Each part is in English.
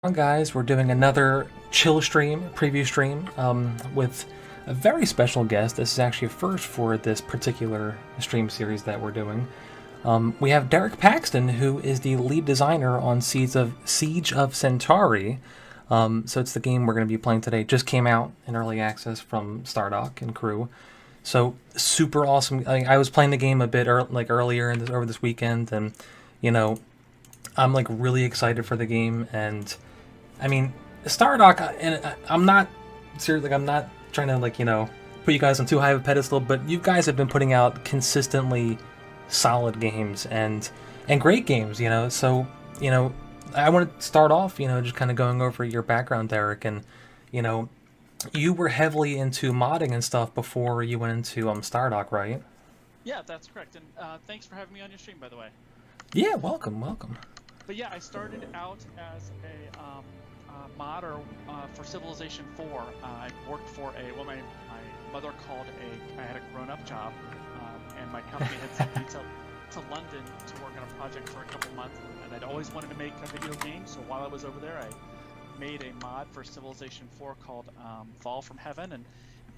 On, guys, we're doing another chill stream, preview stream, with a very special guest. This is actually a first for this particular stream series that we're doing. We have Derek Paxton, who is the lead designer on Siege of Centauri. So it's the game we're going to be playing today. Just came out in early access from Stardock and crew. So super awesome. I was playing the game a bit earlier over this weekend, and you know I'm like really excited for the game. And I mean, Stardock, and I'm not serious. Like, I'm not trying to put you guys on too high of a pedestal, but you guys have been putting out consistently solid games and great games. So I want to start off, just kind of going over your background, Derek, and you know, you were heavily into modding and stuff before you went into Stardock, right? Yeah, that's correct. And thanks for having me on your stream, by the way. Yeah, welcome. But yeah, I started out as a modder for Civilization 4. I worked for what my mother called I had a grown-up job, and my company had sent me to London to work on a project for a couple months, and I'd always wanted to make a video game, so while I was over there, I made a mod for Civilization 4 called Fall from Heaven,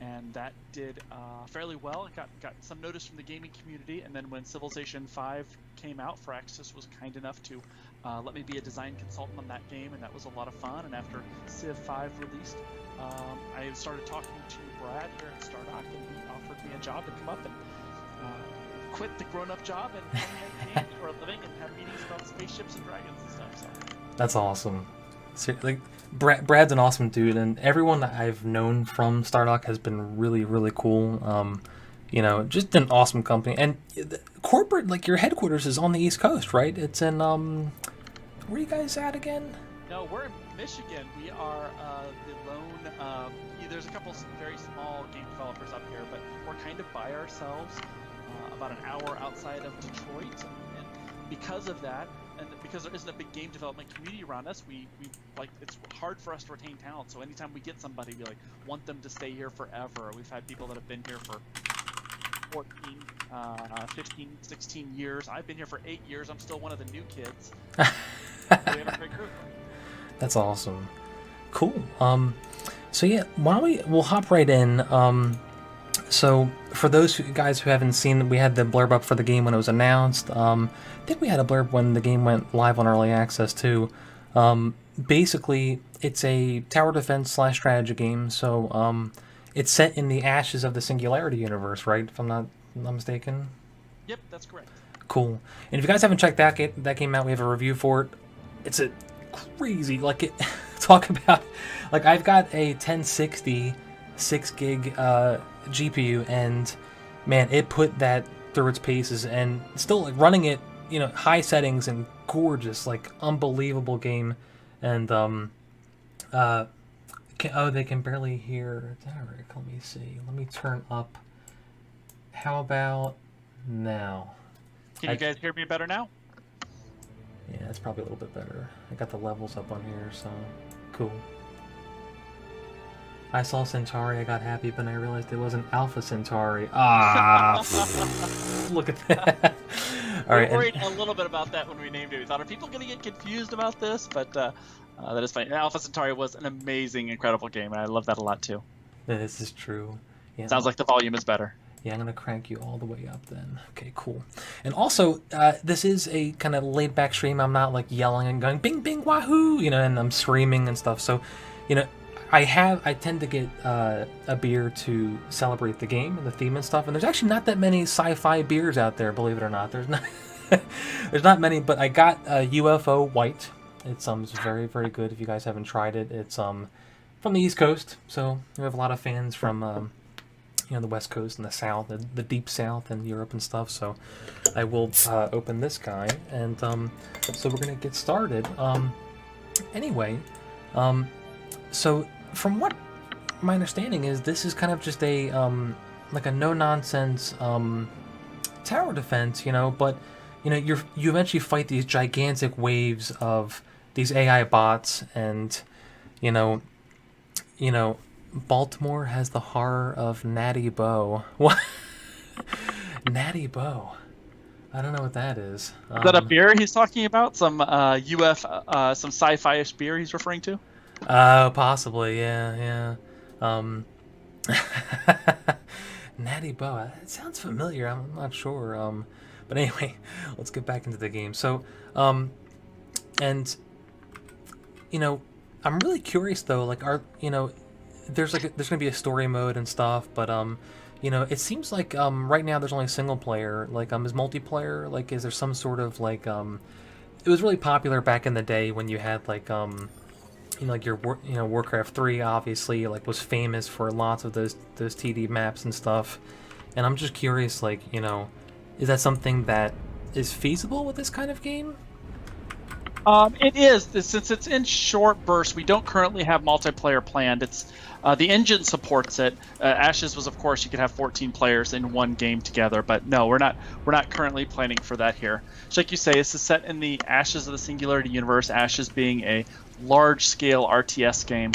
and that did fairly well. It got some notice from the gaming community, and then when Civilization 5 came out, Firaxis was kind enough to let me be a design consultant on that game, and that was a lot of fun. And after Civ 5 released, I started talking to Brad here at Stardock, and he offered me a job to come up and quit the grown-up job and make games for a living and have meetings about spaceships and dragons and stuff. So That's awesome. Like, Brad's an awesome dude, and everyone that I've known from Stardock has been really, really cool. Just an awesome company. And corporate, like, your headquarters is on the East Coast, right? It's in, where are you guys at again? No, we're in Michigan. We are the lone, there's a couple very small game developers up here, but we're kind of by ourselves, about an hour outside of Detroit. And because of that, and because there isn't a big game development community around us, we it's hard for us to retain talent. So anytime we get somebody, we want them to stay here forever. We've had people that have been here for 14, 15, 16 years. I've been here for 8 years. I'm still one of the new kids. We have a great group. That's awesome. Cool. So yeah, we'll hop right in. So for those guys who haven't seen, we had the blurb up for the game when it was announced. I think we had a blurb when the game went live on early access too. Basically, it's a tower defense / strategy game. So it's set in the ashes of the Singularity universe, right? If I'm not mistaken. Yep, that's correct. Cool. And if you guys haven't checked that game out, we have a review for it. It's a crazy, talk about, I've got a 1060 6 gig GPU, and man, it put that through its paces, and still running it, high settings and gorgeous, unbelievable game. And they can barely hear Derek. Let me see. Let me turn up. How about now? Can you guys hear me better now? Yeah, it's probably a little bit better. I got the levels up on here, so cool. I saw Centauri, I got happy, but I realized it wasn't Alpha Centauri. Look at that. All right. We worried a little bit about that when we named it. We thought, are people going to get confused about this? But that is fine. Alpha Centauri was an amazing, incredible game, and I love that a lot too. This is true. Yeah. Sounds like the volume is better. Yeah, I'm going to crank you all the way up then. Okay, cool. And also, this is a kind of laid-back stream. I'm not, yelling and going, bing, bing, wahoo, and I'm screaming and stuff. So, I tend to get a beer to celebrate the game and the theme and stuff. And there's actually not that many sci-fi beers out there, believe it or not. There's not there's not many, but I got UFO White. It's very, very good if you guys haven't tried it. It's from the East Coast, so we have a lot of fans from the West Coast and the South, the Deep South and Europe and stuff. So I will open this guy, and so we're gonna get started. Anyway, so from what my understanding is, this is kind of just a a no nonsense tower defense, but you eventually fight these gigantic waves of these AI bots, and Baltimore has the horror of Natty Bow. What? Natty Bow. I don't know what that is. Is that a beer he's talking about? Some some sci-fi-ish beer he's referring to? Possibly, yeah. Natty Boa. It sounds familiar. I'm not sure. But anyway, let's get back into the game. So, and I'm really curious though. Like, there's there's gonna be a story mode and stuff, but it seems like right now there's only single player. Like, is multiplayer? Like, is there some sort of like It was really popular back in the day when you had like like your Warcraft 3 obviously like was famous for lots of those TD maps and stuff. And I'm just curious, like, is that something that is feasible with this kind of game? It is. Since it's in short bursts, we don't currently have multiplayer planned. It's the engine supports it. Ashes was, of course, you could have 14 players in one game together, but no, we're not currently planning for that here. So like you say, this is set in the Ashes of the Singularity universe. Ashes being a large-scale RTS game,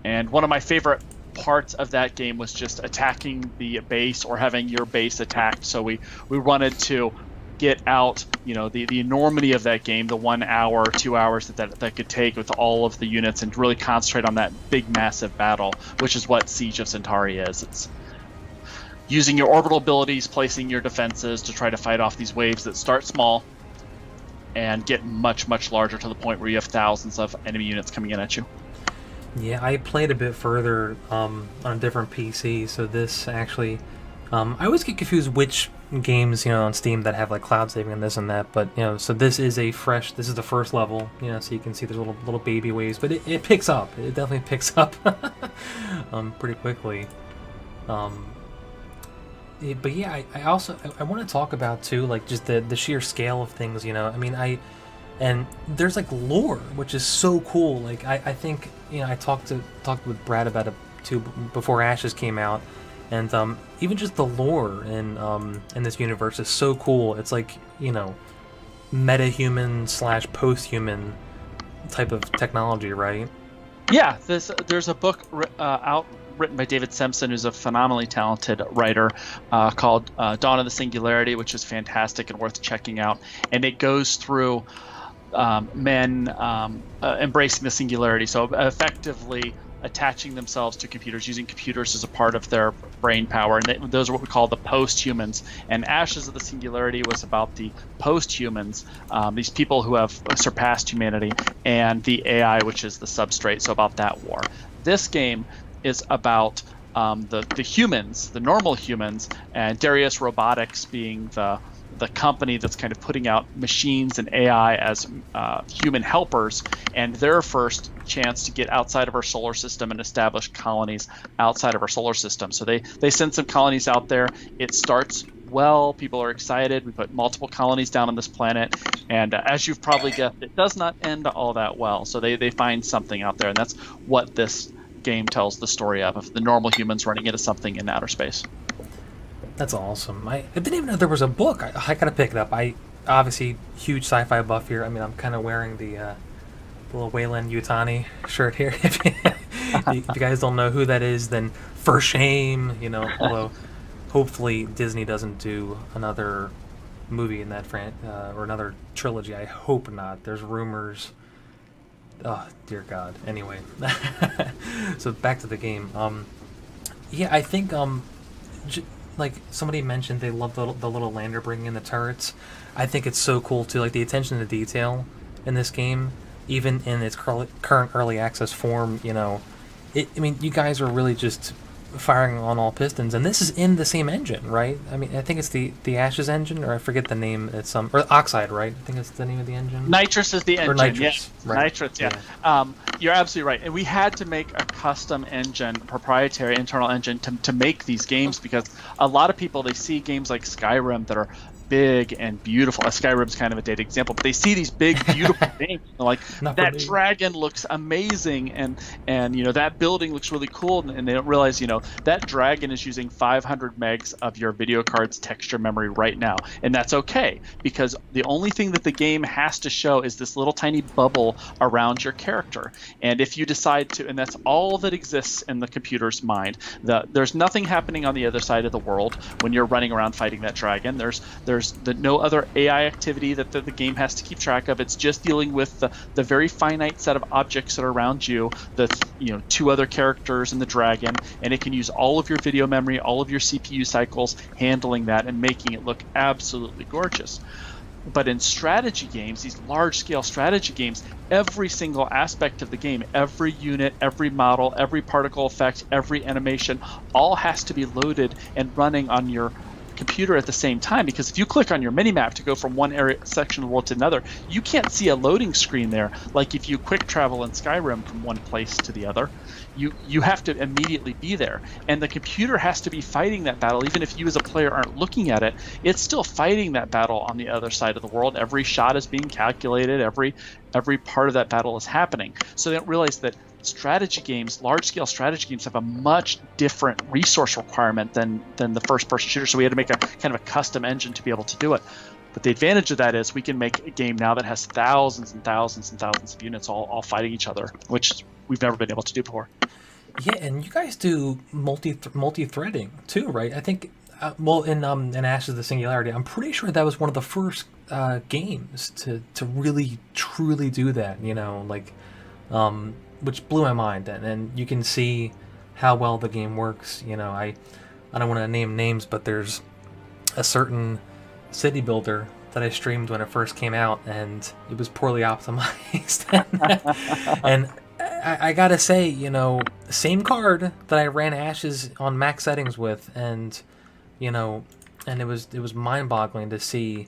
and one of my favorite parts of that game was just attacking the base or having your base attacked. So we wanted to get out, the enormity of that game, the 1 hour, 2 hours that could take with all of the units, and really concentrate on that big, massive battle, which is what Siege of Centauri is. It's using your orbital abilities, placing your defenses to try to fight off these waves that start small and get much, much larger to the point where you have thousands of enemy units coming in at you. Yeah, I played a bit further on a different PC, so this actually... I always get confused which games, on Steam that have like cloud saving and this and that, but so this is the first level, so you can see there's little baby waves, but it picks up. It definitely picks up pretty quickly. But yeah, I also want to talk about too, like, just the sheer scale of things. And there's like lore, which is so cool. Like, I think I talked with Brad about it too before Ashes came out, and even just the lore in this universe is so cool. It's like meta-human / post-human type of technology, right? Yeah, there's a book out written by David Simpson, who's a phenomenally talented writer, called Dawn of the Singularity, which is fantastic and worth checking out. And it goes through men embracing the singularity, so effectively attaching themselves to computers, using computers as a part of their brain power, and those are what we call the post-humans. And Ashes of the Singularity was about the post-humans, these people who have surpassed humanity, and the AI, which is the substrate, so about that war. This game is about the humans, the normal humans, and Darius Robotics being the company that's kind of putting out machines and AI as human helpers, and their first chance to get outside of our solar system and establish colonies outside of our solar system. So they send some colonies out there. It starts well. People are excited. We put multiple colonies down on this planet, and as you've probably guessed, it does not end all that well. So they find something out there, and that's what this game tells the story of the normal humans running into something in outer space. That's awesome. I didn't even know there was a book. I gotta pick it up. I obviously huge sci-fi buff here. I mean, I'm kind of wearing the little Wayland Yutani shirt here. If you guys don't know who that is, then for shame, Although hopefully Disney doesn't do another movie in that or another trilogy. I hope not. There's rumors. Oh dear God. Anyway, so back to the game. Yeah, I think like somebody mentioned, they love the little lander bringing in the turrets. I think it's so cool too, like the attention to detail in this game, even in its current early access form. I mean, you guys are really just firing on all pistons, and this is in the same engine, right? I mean, I think it's the Ashes engine, or I forget the name. It's or Oxide, right? I think it's the name of the engine. Nitrous is the engine. Or Nitrous, yeah. right. Nitrous, yeah. You're absolutely right. And we had to make a custom engine, proprietary internal engine, to make these games, because a lot of people, they see games like Skyrim that are big and beautiful. Skyrim's kind of a dated example, but they see these big, beautiful things. Like, that dragon looks amazing, and that building looks really cool, and they don't realize, that dragon is using 500 megs of your video card's texture memory right now, and that's okay, because the only thing that the game has to show is this little tiny bubble around your character. And if you decide to, and that's all that exists in the computer's mind, there's nothing happening on the other side of the world when you're running around fighting that dragon. There's There's no other AI activity that the game has to keep track of. It's just dealing with the very finite set of objects that are around you, the 2 other characters and the dragon, and it can use all of your video memory, all of your CPU cycles, handling that and making it look absolutely gorgeous. But in strategy games, these large-scale strategy games, every single aspect of the game, every unit, every model, every particle effect, every animation, all has to be loaded and running on your computer at the same time, because if you click on your minimap to go from one section of the world to another, you can't see a loading screen there like if you quick travel in Skyrim from one place to the other. You have to immediately be there, and the computer has to be fighting that battle. Even if you as a player aren't looking at it, it's still fighting that battle on the other side of the world. Every shot is being calculated, every part of that battle is happening. So they don't realize that strategy games, large-scale strategy games, have a much different resource requirement than the first-person shooter. So we had to make a kind of a custom engine to be able to do it. But the advantage of that is we can make a game now that has thousands and thousands and thousands of units all fighting each other, which we've never been able to do before. Yeah, and you guys do multi-threading too, right? I think, in Ashes of the Singularity, I'm pretty sure that was one of the first games to really truly do that. Which blew my mind, and you can see how well the game works. I don't want to name names, but there's a certain city builder that I streamed when it first came out, and it was poorly optimized. And I gotta say, same card that I ran Ashes on max settings with, and it was mind-boggling to see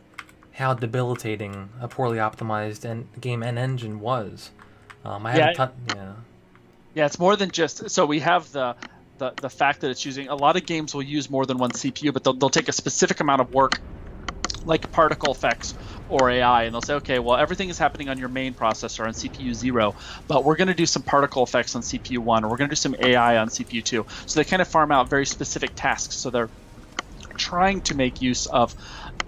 how debilitating a poorly optimized game and engine was. Yeah, it's more than just. So we have the fact that it's using. A lot of games will use more than one CPU, but they'll take a specific amount of work, like particle effects or AI, and they'll say, okay, well, everything is happening on your main processor on CPU 0, but we're going to do some particle effects on CPU 1, or we're going to do some AI on CPU 2. So they kind of farm out very specific tasks. So they're trying to make use of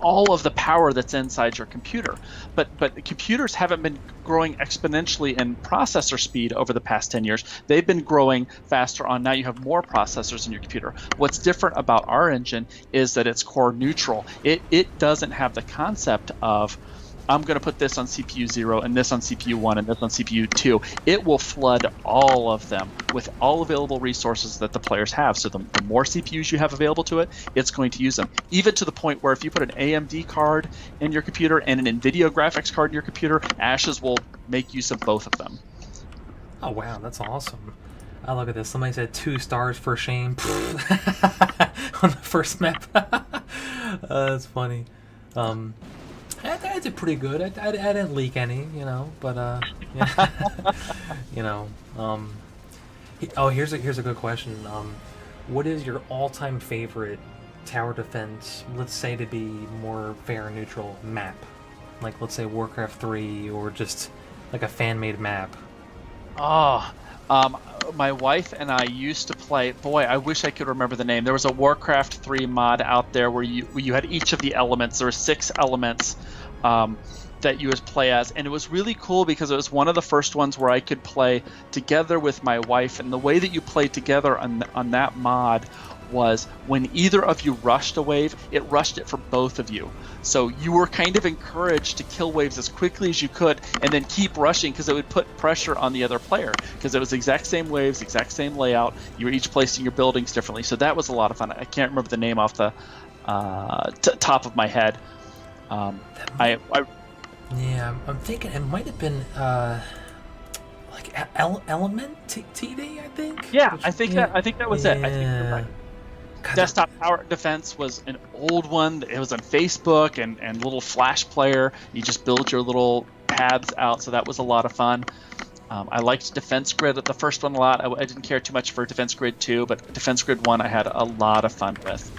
all of the power that's inside your computer. But the computers haven't been growing exponentially in processor speed over the past 10 years. They've been growing faster on now you have more processors in your computer. What's different about our engine is that it's core neutral. It doesn't have the concept of I'm going to put this on CPU 0 and this on CPU 1 and this on CPU 2. It will flood all of them with all available resources that the players have. So the more CPUs you have available to it, it's going to use them. Even to the point where if you put an AMD card in your computer and an NVIDIA graphics card in your computer, Ashes will make use of both of them. Oh, wow, that's awesome. Oh, look at this. Somebody said 2 stars for shame on the first map. That's funny. I did pretty good. I didn't leak any, but yeah. Here's a good question. What is your all-time favorite tower defense? Let's say to be more fair and neutral map, like let's say Warcraft 3 or just like a fan-made map. My wife and I used to play. Boy, I wish I could remember the name. There was a Warcraft 3 mod out there where you had each of the elements. There were 6 elements that you would play as, and it was really cool because it was one of the first ones where I could play together with my wife. And the way that you played together on that mod was when either of you rushed a wave, it rushed it for both of you. So you were kind of encouraged to kill waves as quickly as you could and then keep rushing because it would put pressure on the other player because it was the exact same waves, exact same layout. You were each placing your buildings differently. So that was a lot of fun. I can't remember the name off the top of my head. Yeah, I'm thinking it might have been like Element TD, I think. Yeah, I think that was it. I think you're right. God, Desktop Tower Defense was an old one. It was on Facebook and little Flash player. You just build your little paths out, so that was a lot of fun. I liked Defense Grid, the first one, a lot. I didn't care too much for Defense Grid 2, but Defense Grid 1 I had a lot of fun with.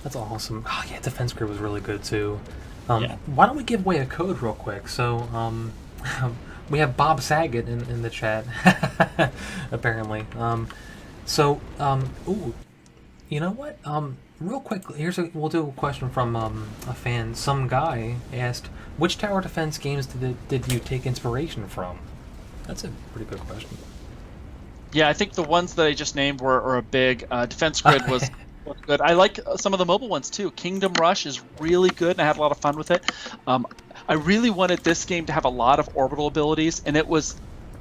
That's awesome. Oh yeah, Defense Grid was really good too. Yeah. Why don't we give away a code real quick? So we have Bob Saget in the chat, apparently. Ooh, you know what? Real quick, we'll do a question from a fan. Some guy asked, which tower defense games did you take inspiration from? That's a pretty good question. Yeah, I think the ones that I just named were a big. Defense Grid was really good. I like some of the mobile ones too. Kingdom Rush is really good, and I had a lot of fun with it. I really wanted this game to have a lot of orbital abilities, and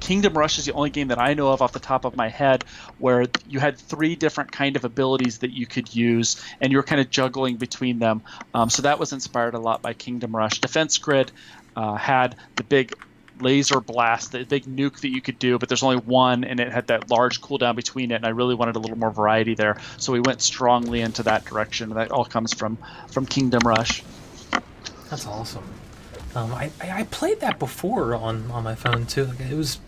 Kingdom Rush is the only game that I know of off the top of my head where you had 3 different kind of abilities that you could use, and you were kind of juggling between them. So that was inspired a lot by Kingdom Rush. Defense Grid had the big laser blast, the big nuke that you could do, but there's only one, and it had that large cooldown between it, and I really wanted a little more variety there. So we went strongly into that direction. That all comes from Kingdom Rush. That's awesome. I played that before on my phone too. Like, it was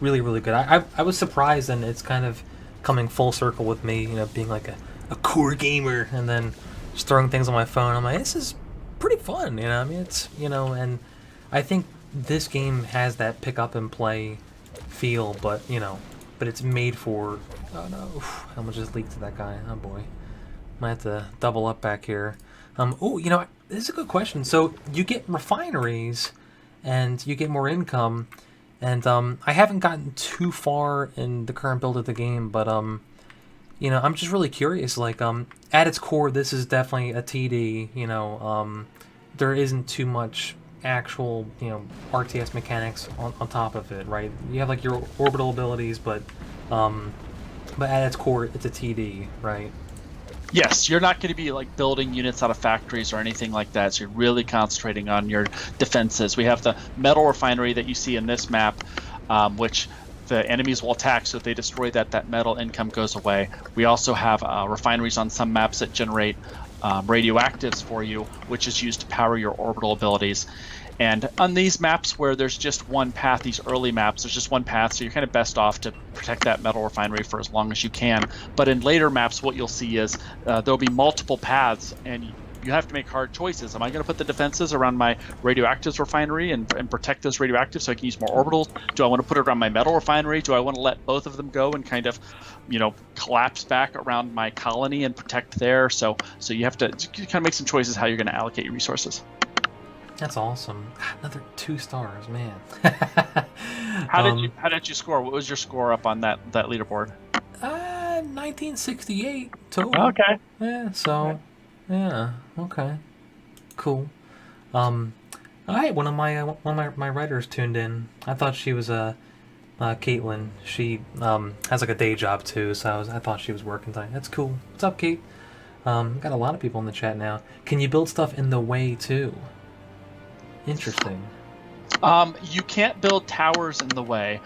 really, really good. I was surprised, and it's kind of coming full circle with me, you know, being like a core gamer, and then just throwing things on my phone. I'm like, this is pretty fun, you know. I mean, it's, you know, and I think this game has that pick up and play feel, but you know, but it's made for. Oh no! I almost just leaked to that guy. Oh boy, might have to double up back here. Oh, you know, this is a good question. So you get refineries, and you get more income, and I haven't gotten too far in the current build of the game, but you know, I'm just really curious. Like, at its core, this is definitely a TD. You know, there isn't too much actual, you know, RTS mechanics on top of it, right? You have like your orbital abilities, but at its core, it's a TD, right? Yes, you're not going to be like building units out of factories or anything like that. So you're really concentrating on your defenses. We have the metal refinery that you see in this map, which the enemies will attack. So if they destroy that metal income goes away. We also have refineries on some maps that generate radioactives for you, which is used to power your orbital abilities. And on these maps where there's just one path, these early maps, there's just one path, so you're kind of best off to protect that metal refinery for as long as you can. But in later maps, what you'll see is there'll be multiple paths, and you have to make hard choices. Am I going to put the defenses around my radioactives refinery and protect those radioactives so I can use more orbitals? Do I want to put it around my metal refinery? Do I want to let both of them go and kind of, you know, collapse back around my colony and protect there? So you have to kind of make some choices how you're going to allocate your resources. That's awesome. Another 2 stars, man. How did you score? What was your score up on that leaderboard? 1968 total. Okay. Yeah. So, yeah. Okay. Cool. All right. One of my writers tuned in. I thought she was Caitlin. She has like a day job too, so I thought she was working tonight. That's cool. What's up, Kate? Got a lot of people in the chat now. Can you build stuff in the way too? Interesting. You can't build towers in the way.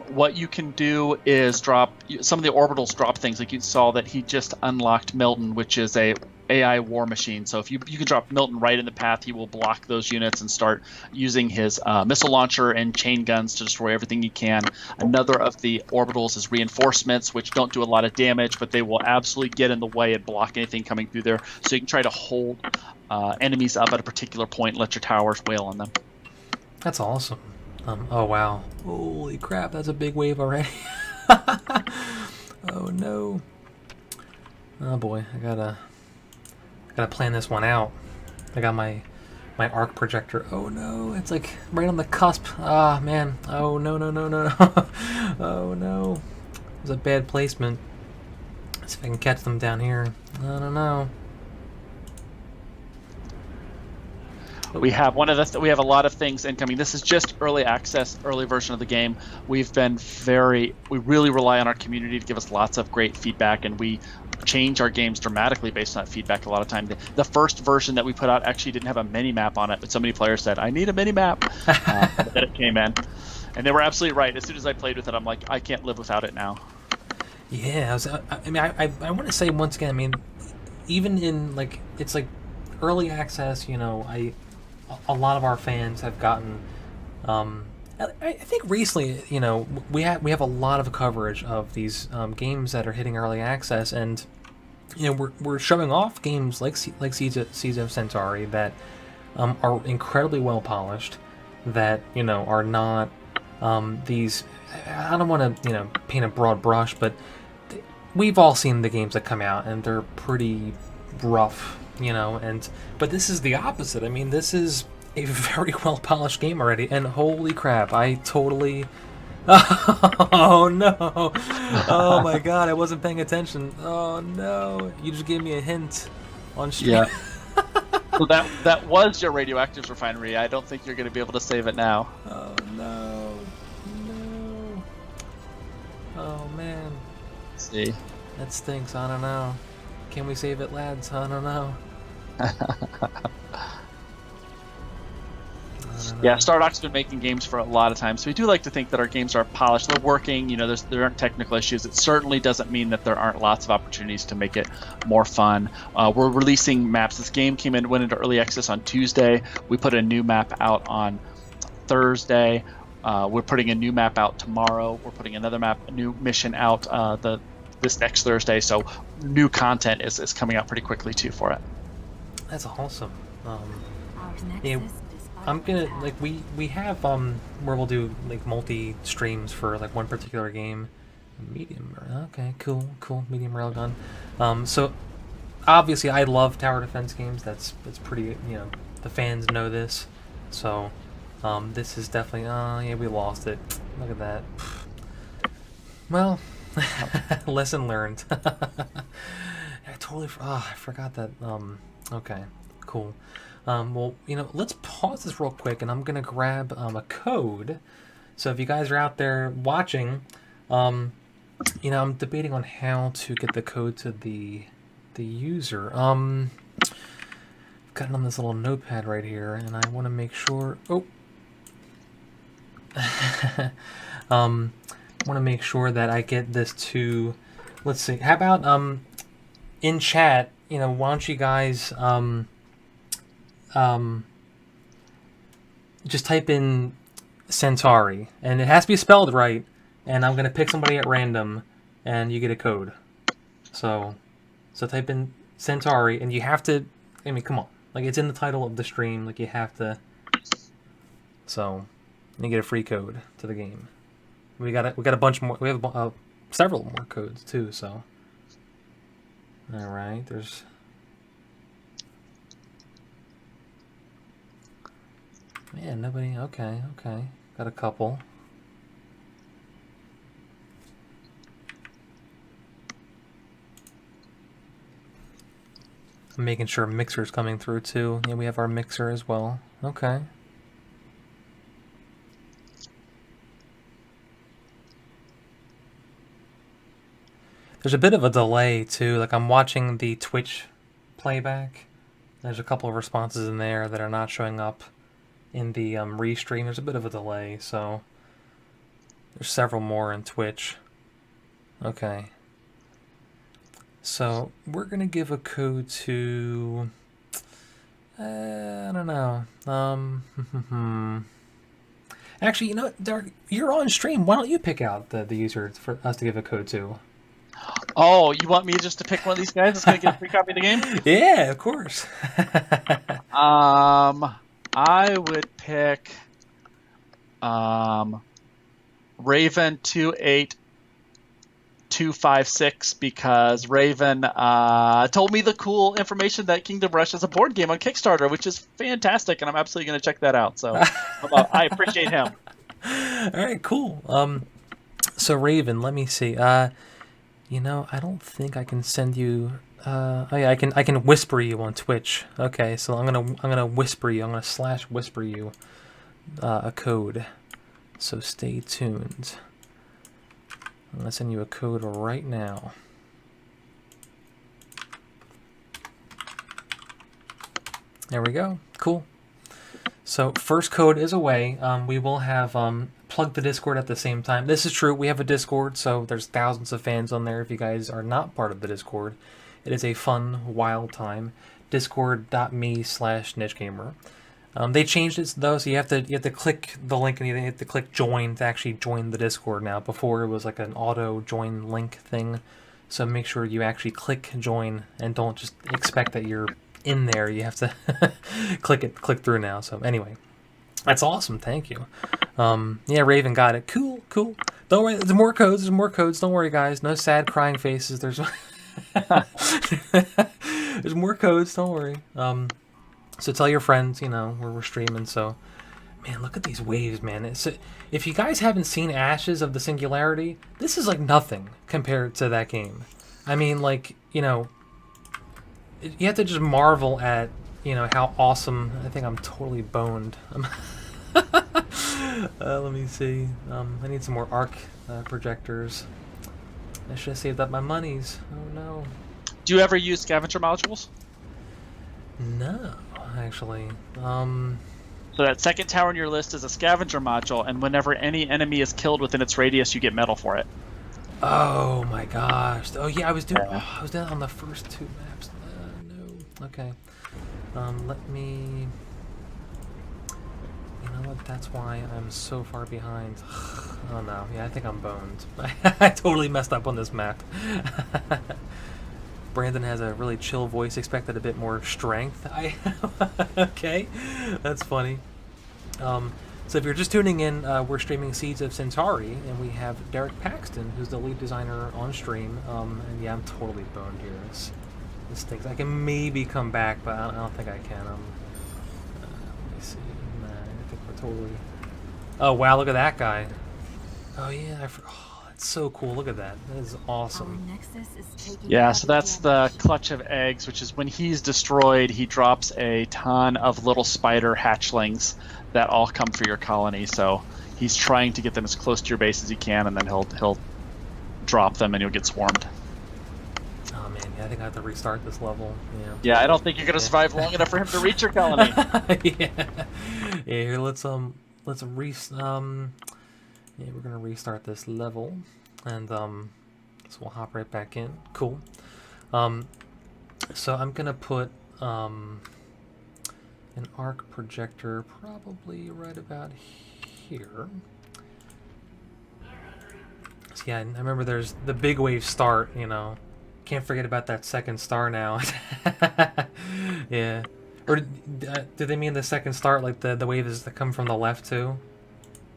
What you can do is drop some of the orbitals. Drop things like you saw that he just unlocked Milton, which is a AI war machine. So if you can drop Milton right in the path, he will block those units and start using his missile launcher and chain guns to destroy everything he can. Another of the orbitals is reinforcements, which don't do a lot of damage, but they will absolutely get in the way and block anything coming through there. So you can try to hold enemies up at a particular point and let your towers wail on them. That's awesome. Oh wow. Holy crap, that's a big wave already. Oh no. Oh boy, I gotta plan this one out. I got my arc projector. Oh no, it's like right on the cusp. Ah man. Oh no. Oh no. It was a bad placement. Let's see if I can catch them down here. I don't know. We have we have a lot of things incoming. This is just early access, early version of the game. We really rely on our community to give us lots of great feedback, and we change our games dramatically based on that feedback a lot of time. The first version that we put out actually didn't have a mini map on it, but so many players said, I need a mini map. Then it came in. And they were absolutely right. As soon as I played with it, I'm like, I can't live without it now. Yeah, I want to say once again, I mean, even in like, it's like early access, you know, a lot of our fans have gotten, I think recently, you know, we have a lot of coverage of these games that are hitting early access, and you know, we're showing off games like Siege of Centauri that are incredibly well polished, that you know are not these. I don't want to, you know, paint a broad brush, but we've all seen the games that come out and they're pretty rough, you know. But this is the opposite. I mean, this is a very well polished game already, and holy crap, I totally Oh no! Oh my god, I wasn't paying attention. Oh no! You just gave me a hint on stream. Yeah. So that was your radioactive refinery. I don't think you're going to be able to save it now. Oh no! No! Oh man, Let's see. that stinks. I don't know. Can we save it, lads? I don't know. Yeah, Stardock's been making games for a lot of time, so we do like to think that our games are polished. They're working. You know, there aren't technical issues. It certainly doesn't mean that there aren't lots of opportunities to make it more fun. We're releasing maps. This game went into early access on Tuesday. We put a new map out on Thursday. We're putting a new map out tomorrow. We're putting a new mission out this next Thursday. So new content is coming out pretty quickly too for it. That's awesome. Yeah, I'm gonna like we have where we'll do like multi streams for like one particular game. Medium, okay, cool, medium railgun. So obviously I love tower defense games. That's pretty, you know, the fans know this. So this is definitely yeah, we lost it. Look at that. Well, lesson learned. I forgot that. Okay, cool. Well, you know, let's pause this real quick, and I'm gonna grab a code. So if you guys are out there watching, you know, I'm debating on how to get the code to the user. Got it on this little notepad right here, and I want to make sure. Oh, want to make sure that I get this to. Let's see. How about in chat? You know, why don't you guys just type in Centauri, and it has to be spelled right, and I'm gonna pick somebody at random, and you get a code. So type in Centauri, and you have to. I mean, come on, like it's in the title of the stream. Like you have to. So you get a free code to the game. We got a bunch more. We have several more codes too. So all right, there's. Man, nobody. Okay. Got a couple. I'm making sure mixer's coming through too. Yeah, we have our mixer as well. Okay. There's a bit of a delay too. Like I'm watching the Twitch playback. There's a couple of responses in there that are not showing up in the restream. There's a bit of a delay, so there's several more in Twitch. Okay. So we're gonna give a code to I don't know. Actually, you know what, Derek, you're on stream. Why don't you pick out the user for us to give a code to? Oh, you want me just to pick one of these guys that's gonna get a free copy of the game? Yeah, of course. I would pick Raven 28256 because Raven told me the cool information that Kingdom Rush is a board game on Kickstarter, which is fantastic, and I'm absolutely going to check that out. So I appreciate him. All right, cool. So Raven, let me see. You know, I don't think I can send you. Oh yeah, I can whisper you on Twitch. Okay, so I'm gonna whisper you. I'm gonna /whisper you a code. So stay tuned. I'm gonna send you a code right now. There we go. Cool. So first code is away. We will have plug the Discord at the same time. This is true. We have a Discord, so there's thousands of fans on there. If you guys are not part of the Discord, it is a fun, wild time. Discord.me/nichegamer. They changed it though, so you have to click the link and you have to click join to actually join the Discord now. Before it was like an auto join link thing. So make sure you actually click join and don't just expect that you're in there. You have to click through now. So anyway, that's awesome. Thank you. Yeah, Raven got it. Cool. Don't worry. There's more codes. Don't worry, guys. No sad crying faces. There's there's more codes. Don't worry. So tell your friends. You know we're streaming. So Man, look at these waves, man. If you guys haven't seen Ashes of the Singularity, this is like nothing compared to that game. I mean, like, you know, you have to just marvel at, you know, how awesome. I think I'm totally boned. Let me see. I need some more arc projectors. I should have saved up my monies. Oh no. Do you ever use scavenger modules? No, actually. So that second tower on your list is a scavenger module, and whenever any enemy is killed within its radius, you get metal for it. Oh my gosh. Oh yeah, I was doing that on the first two maps. No. Okay. Let me. You know what? That's why I'm so far behind. Oh no. Yeah, I think I'm boned. I totally messed up on this map. Brandon has a really chill voice. Expected a bit more strength. Okay, that's funny. So if you're just tuning in, we're streaming Seeds of Centauri, and we have Derek Paxton, who's the lead designer on stream. And yeah, I'm totally boned here. This stinks. I can maybe come back, but I don't think I can. Let me see. Nah, I think we're totally. Oh wow! Look at that guy. Oh yeah, that's so cool. Look at that. That is awesome. Yeah, so that's the clutch of eggs, which is when he's destroyed, he drops a ton of little spider hatchlings that all come for your colony. So he's trying to get them as close to your base as he can, and then he'll drop them, and you'll get swarmed. Oh man, yeah, I think I have to restart this level. Yeah, I don't think you're gonna survive long enough for him to reach your colony. Yeah. Here, let's yeah, we're gonna restart this level, and so we'll hop right back in. Cool. So I'm gonna put an arc projector probably right about here. So yeah, I remember there's the big wave start. You know, can't forget about that second star now. Yeah. Or do they mean the second start like the waves that come from the left too?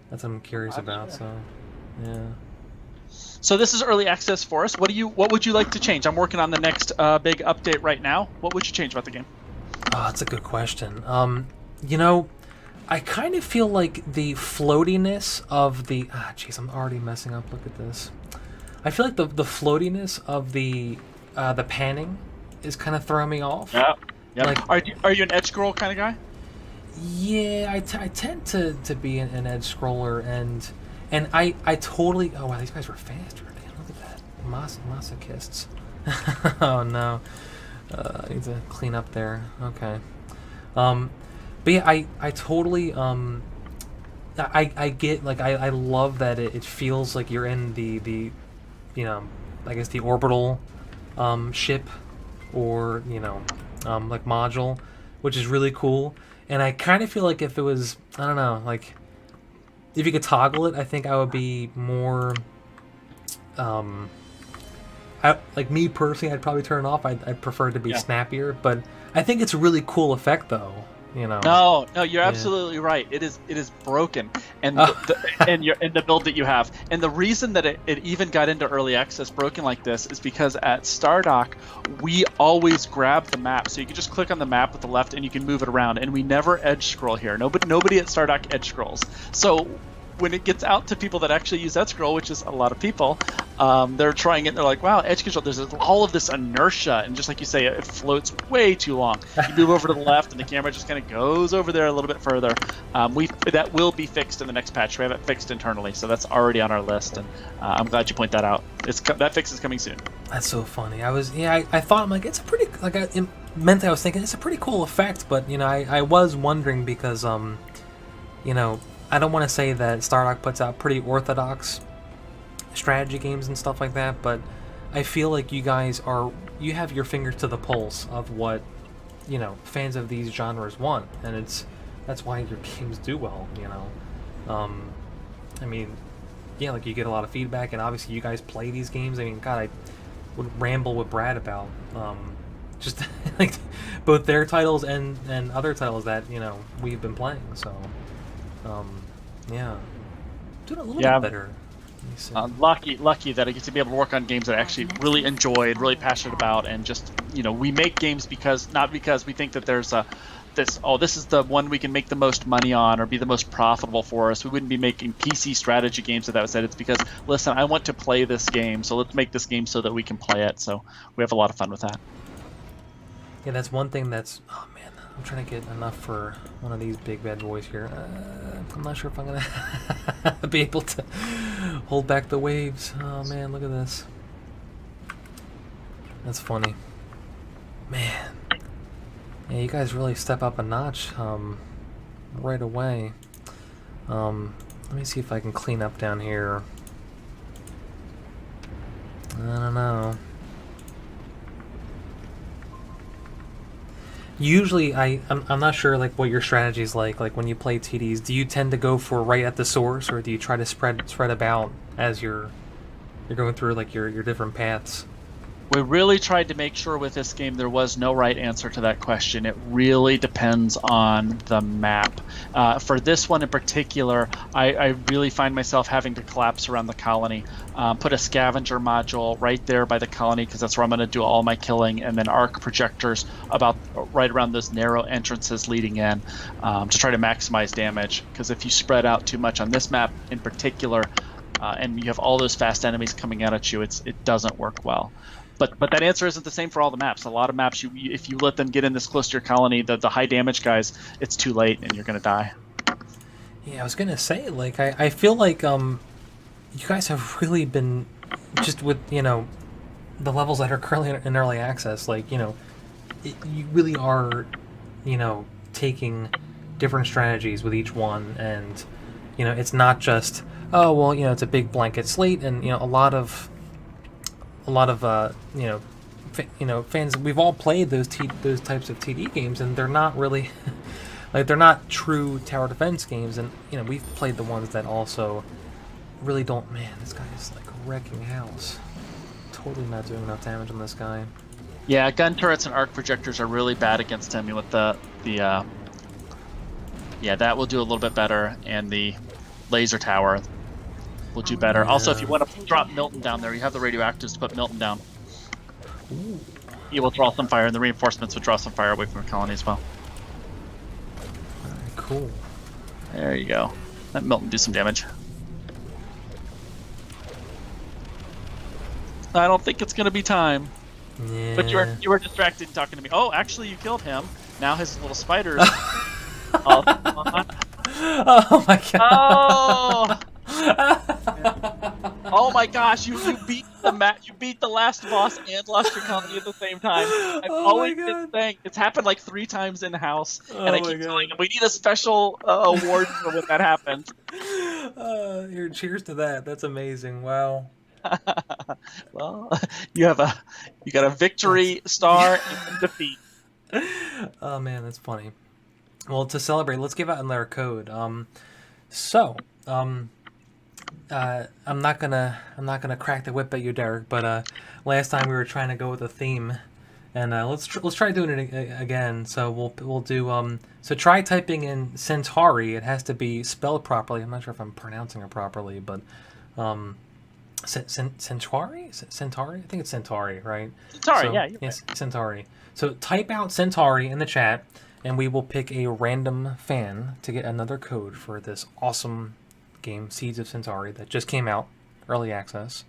That's what I'm curious about. Sure. So, yeah. So this is early access for us. What would you like to change? I'm working on the next big update right now. What would you change about the game? Oh, that's a good question. You know, I kind of feel like the floatiness of the. Jeez, I'm already messing up. Look at this. I feel like the floatiness of the panning is kind of throwing me off. Yeah. Yep. Like, are you an edge scroll kind of guy? Yeah, I tend to be an edge scroller, and I totally. Oh wow, these guys were faster. Man, look at that, masochists. Oh no, I need to clean up there. Okay, but yeah, I totally I get, like, I love that it feels like you're in the you know, I guess the orbital ship, or you know, like module, which is really cool. And I kind of feel like if it was, I don't know, like, if you could toggle it, I think I would be more, like me personally, I'd probably turn it off. I'd prefer it to be snappier, but I think it's a really cool effect, though, you know. No, you're absolutely right. It is broken, and and the build that you have, and the reason that it even got into early access broken like this is because at Stardock we always grab the map, so you can just click on the map with the left and you can move it around, and we never edge scroll here. Nobody at Stardock edge scrolls. So when it gets out to people that actually use edge scroll, which is a lot of people, they're trying it and they're like, wow, edge control, there's all of this inertia, and just like you say, it floats way too long. You move over to the left and the camera just kind of goes over there a little bit further. That will be fixed in the next patch. We have it fixed internally, so that's already on our list, and I'm glad you point that out. That fix is coming soon. That's so funny. I thought, I'm like, it's a pretty, like, mentally I was thinking it's a pretty cool effect, but you know, I was wondering because you know, I don't want to say that Stardock puts out pretty orthodox strategy games and stuff like that, but I feel like you guys you have your finger to the pulse of what, you know, fans of these genres want, and that's why your games do well, you know. I mean, yeah, like, you get a lot of feedback, and obviously you guys play these games. I mean, God, I would ramble with Brad about just like both their titles and other titles that, you know, we've been playing, so yeah, doing a little bit better. Lucky that I get to be able to work on games that I actually really enjoyed, really passionate about, and just, you know, we make games not because we think that there's a this is the one we can make the most money on or be the most profitable for us. We wouldn't be making PC strategy games if that was said. It's because, listen, I want to play this game, so let's make this game so that we can play it. So we have a lot of fun with that. Yeah, that's one thing that's... Oh, man. I'm trying to get enough for one of these big bad boys here. I'm not sure if I'm going to be able to hold back the waves. Oh, man, look at this. That's funny. Man. Yeah, you guys really step up a notch right away. Let me see if I can clean up down here. I don't know. Usually, I'm not sure like what your strategy is like. Like when you play TDs, do you tend to go for right at the source, or do you try to spread about as you're going through like your different paths? We really tried to make sure with this game there was no right answer to that question. It really depends on the map. For this one in particular, I really find myself having to collapse around the colony, put a scavenger module right there by the colony because that's where I'm going to do all my killing, and then arc projectors about right around those narrow entrances leading in to try to maximize damage. Because if you spread out too much on this map in particular, and you have all those fast enemies coming out at you, it doesn't work well. But that answer isn't the same for all the maps. A lot of maps, if you let them get in this close to your colony, the high damage guys, it's too late and you're going to die. Yeah, I was going to say, like, I feel like you guys have really been, just with, you know, the levels that are currently in early access, like, you know, you really are, you know, taking different strategies with each one. And, you know, it's not just, oh, well, you know, it's a big blanket slate, and, you know, a lot of you know, fans. We've all played those types of TD games, and they're not really like they're not true tower defense games. And you know, we've played the ones that also really don't. Man, this guy is like wrecking house. Totally not doing enough damage on this guy. Yeah, gun turrets and arc projectors are really bad against him. With the yeah, that will do a little bit better, and the laser tower will do better. Yeah. Also, if you want to drop Milton down there, you have the radioactives to put Milton down. Ooh. You will draw some fire, and the reinforcements will draw some fire away from your colony as well. Alright, cool. There you go. Let Milton do some damage. I don't think it's going to be time. Yeah. But you were distracted talking to me. Oh, actually, you killed him. Now his little spiders. Oh, come on. Oh my god. Oh! Oh my gosh! You beat you beat the last boss and lost your colony at the same time. I've always been saying it's happened like 3 times in house, and I keep telling him we need a special award for when that happens. Here, cheers to that. That's amazing. Wow. Well, you got a victory star and defeat. Oh man, that's funny. Well, to celebrate, let's give out another code. I'm not gonna crack the whip at you, Derek. But last time we were trying to go with a theme, and let's try doing it again. So we'll do so try typing in Centauri. It has to be spelled properly. I'm not sure if I'm pronouncing it properly, but Centauri? Centauri? I think it's Centauri, right? Centauri, so, yeah. Yes, right. Centauri. So type out Centauri in the chat, and we will pick a random fan to get another code for this awesome game, Seeds of Centauri, that just came out, early access,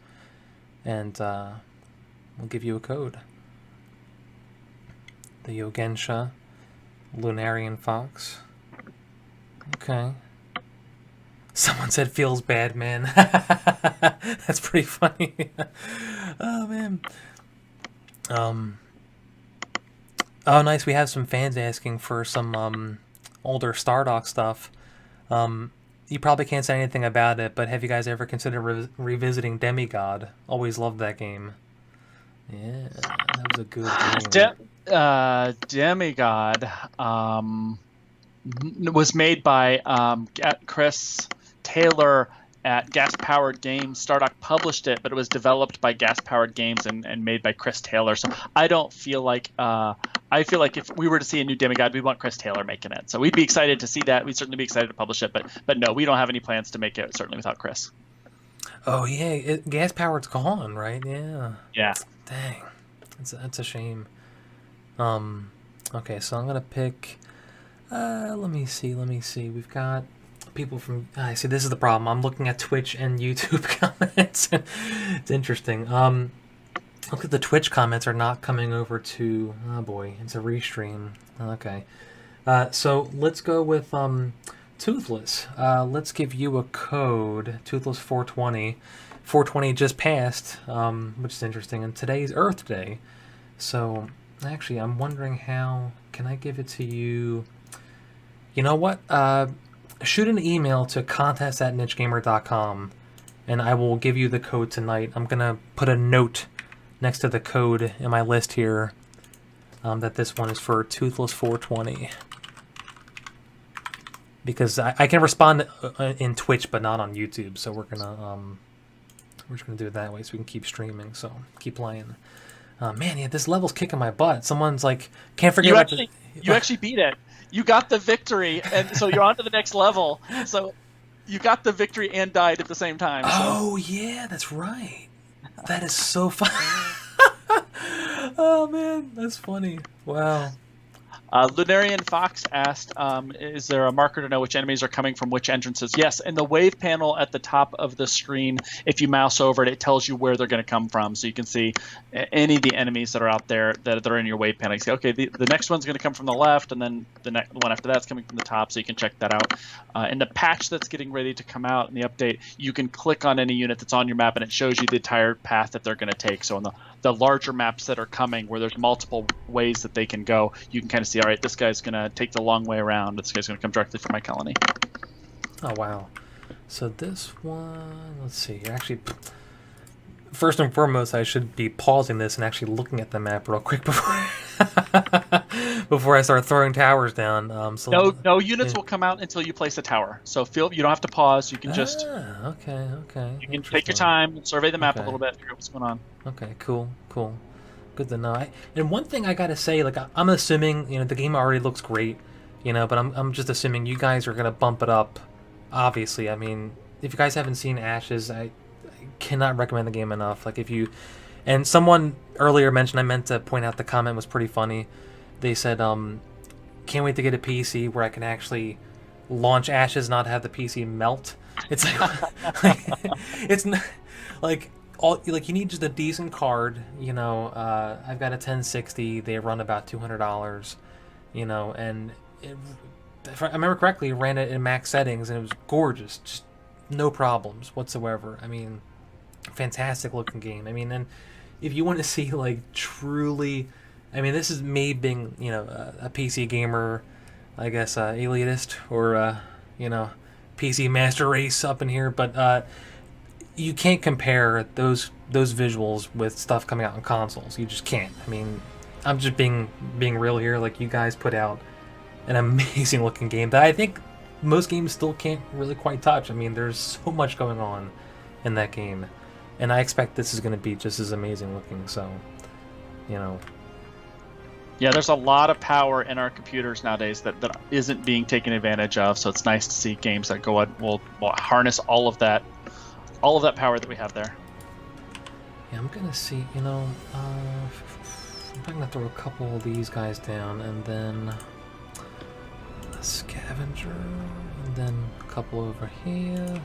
and we'll give you a code. The Yogensha Lunarian Fox. Okay. Someone said feels bad, man. That's pretty funny. Oh man. Oh nice, we have some fans asking for some older Stardock stuff. You probably can't say anything about it, but have you guys ever considered revisiting Demigod? Always loved that game. Yeah, that was a good game. Demigod was made by Chris Taylor at Gas Powered Games. Stardock published it, but it was developed by Gas Powered Games and made by Chris Taylor. So I don't feel like I feel like if we were to see a new Demigod, we'd want Chris Taylor making it. So we'd be excited to see that. We'd certainly be excited to publish it, but no, we don't have any plans to make it, certainly without Chris. Oh yeah, Gas Powered's gone, right? Yeah. Yeah. Dang, that's a shame. Okay, so I'm gonna pick Let me see. We've got people from. I see. This is the problem. I'm looking at Twitch and YouTube comments. It's interesting. Look at the Twitch comments are not coming over to. Oh boy, it's a restream. Okay. So let's go with Toothless. Let's give you a code. Toothless 420. 420 just passed, which is interesting. And today's Earth Day. So actually, I'm wondering how can I give it to you. You know what? Shoot an email to contest@nichegamer.com, and I will give you the code tonight. I'm going to put a note next to the code in my list here that this one is for Toothless 420. Because I can respond in Twitch, but not on YouTube, so we're just gonna do it that way so we can keep streaming. So keep playing. Man, yeah, this level's kicking my butt. Someone's like, can't forget. You actually beat it. You got the victory, and so you're on to the next level. So you got the victory and died at the same time. So. Oh yeah, that's right. That is so fun. Oh man, that's funny. Wow. Lunarian Fox asked, is there a marker to know which enemies are coming from which entrances? Yes, in the wave panel at the top of the screen, if you mouse over it, it tells you where they're going to come from. So you can see any of the enemies that are out there that are in your wave panel. You say, okay, the next one's going to come from the left, and then the next one after that's coming from the top, so you can check that out. In the patch that's getting ready to come out in the update, you can click on any unit that's on your map, and it shows you the entire path that they're going to take. So on the larger maps that are coming, where there's multiple ways that they can go, you can kind of see, all right, this guy's going to take the long way around. This guy's going to come directly from my colony. Oh, wow. So this one, let's see. Actually, first and foremost, I should be pausing this and actually looking at the map real quick before I start throwing towers down. So no units will come out until you place a tower. So you don't have to pause. You can just... Okay. You can take your time, survey the map a little bit, figure out what's going on. Okay, cool. Good to know. And one thing I gotta say, like, I'm assuming, the game already looks great, but I'm just assuming you guys are gonna bump it up. Obviously, I mean, if you guys haven't seen Ashes, I cannot recommend the game enough. Like, and someone earlier mentioned, I meant to point out the comment was pretty funny. They said, can't wait to get a PC where I can actually launch Ashes, not have the PC melt. It's like, it's not like. You need just a decent card, I've got a 1060, they run about $200, and if I remember correctly, it ran it in max settings, and it was gorgeous, just no problems whatsoever. I mean, fantastic looking game. I mean, and if you want to see, truly, I mean, this is me being, a PC gamer, I guess, elitist, or, PC master race up in here, but, you can't compare those visuals with stuff coming out on consoles. You just can't. I mean, I'm just being real here. Like, you guys put out an amazing looking game that I think most games still can't really quite touch. I mean, there's so much going on in that game, and I expect this is going to be just as amazing looking. So, Yeah, there's a lot of power in our computers nowadays that isn't being taken advantage of. So it's nice to see games that will harness all of that power that we have there. Yeah, I'm gonna see, I'm gonna throw a couple of these guys down, and then a scavenger, and then a couple over here.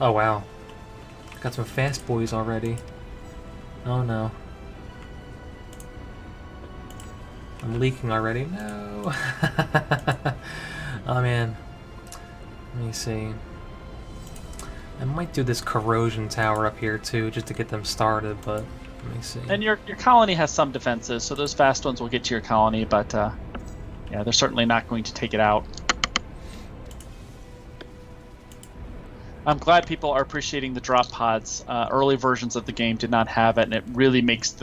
Oh wow, got some fast boys already. Oh no, I'm leaking already. No. Oh man, let me see. I might do this corrosion tower up here too, just to get them started, but let me see. And your colony has some defenses, so those fast ones will get to your colony, but yeah, they're certainly not going to take it out. I'm glad people are appreciating the drop pods. Early versions of the game did not have it, and it really makes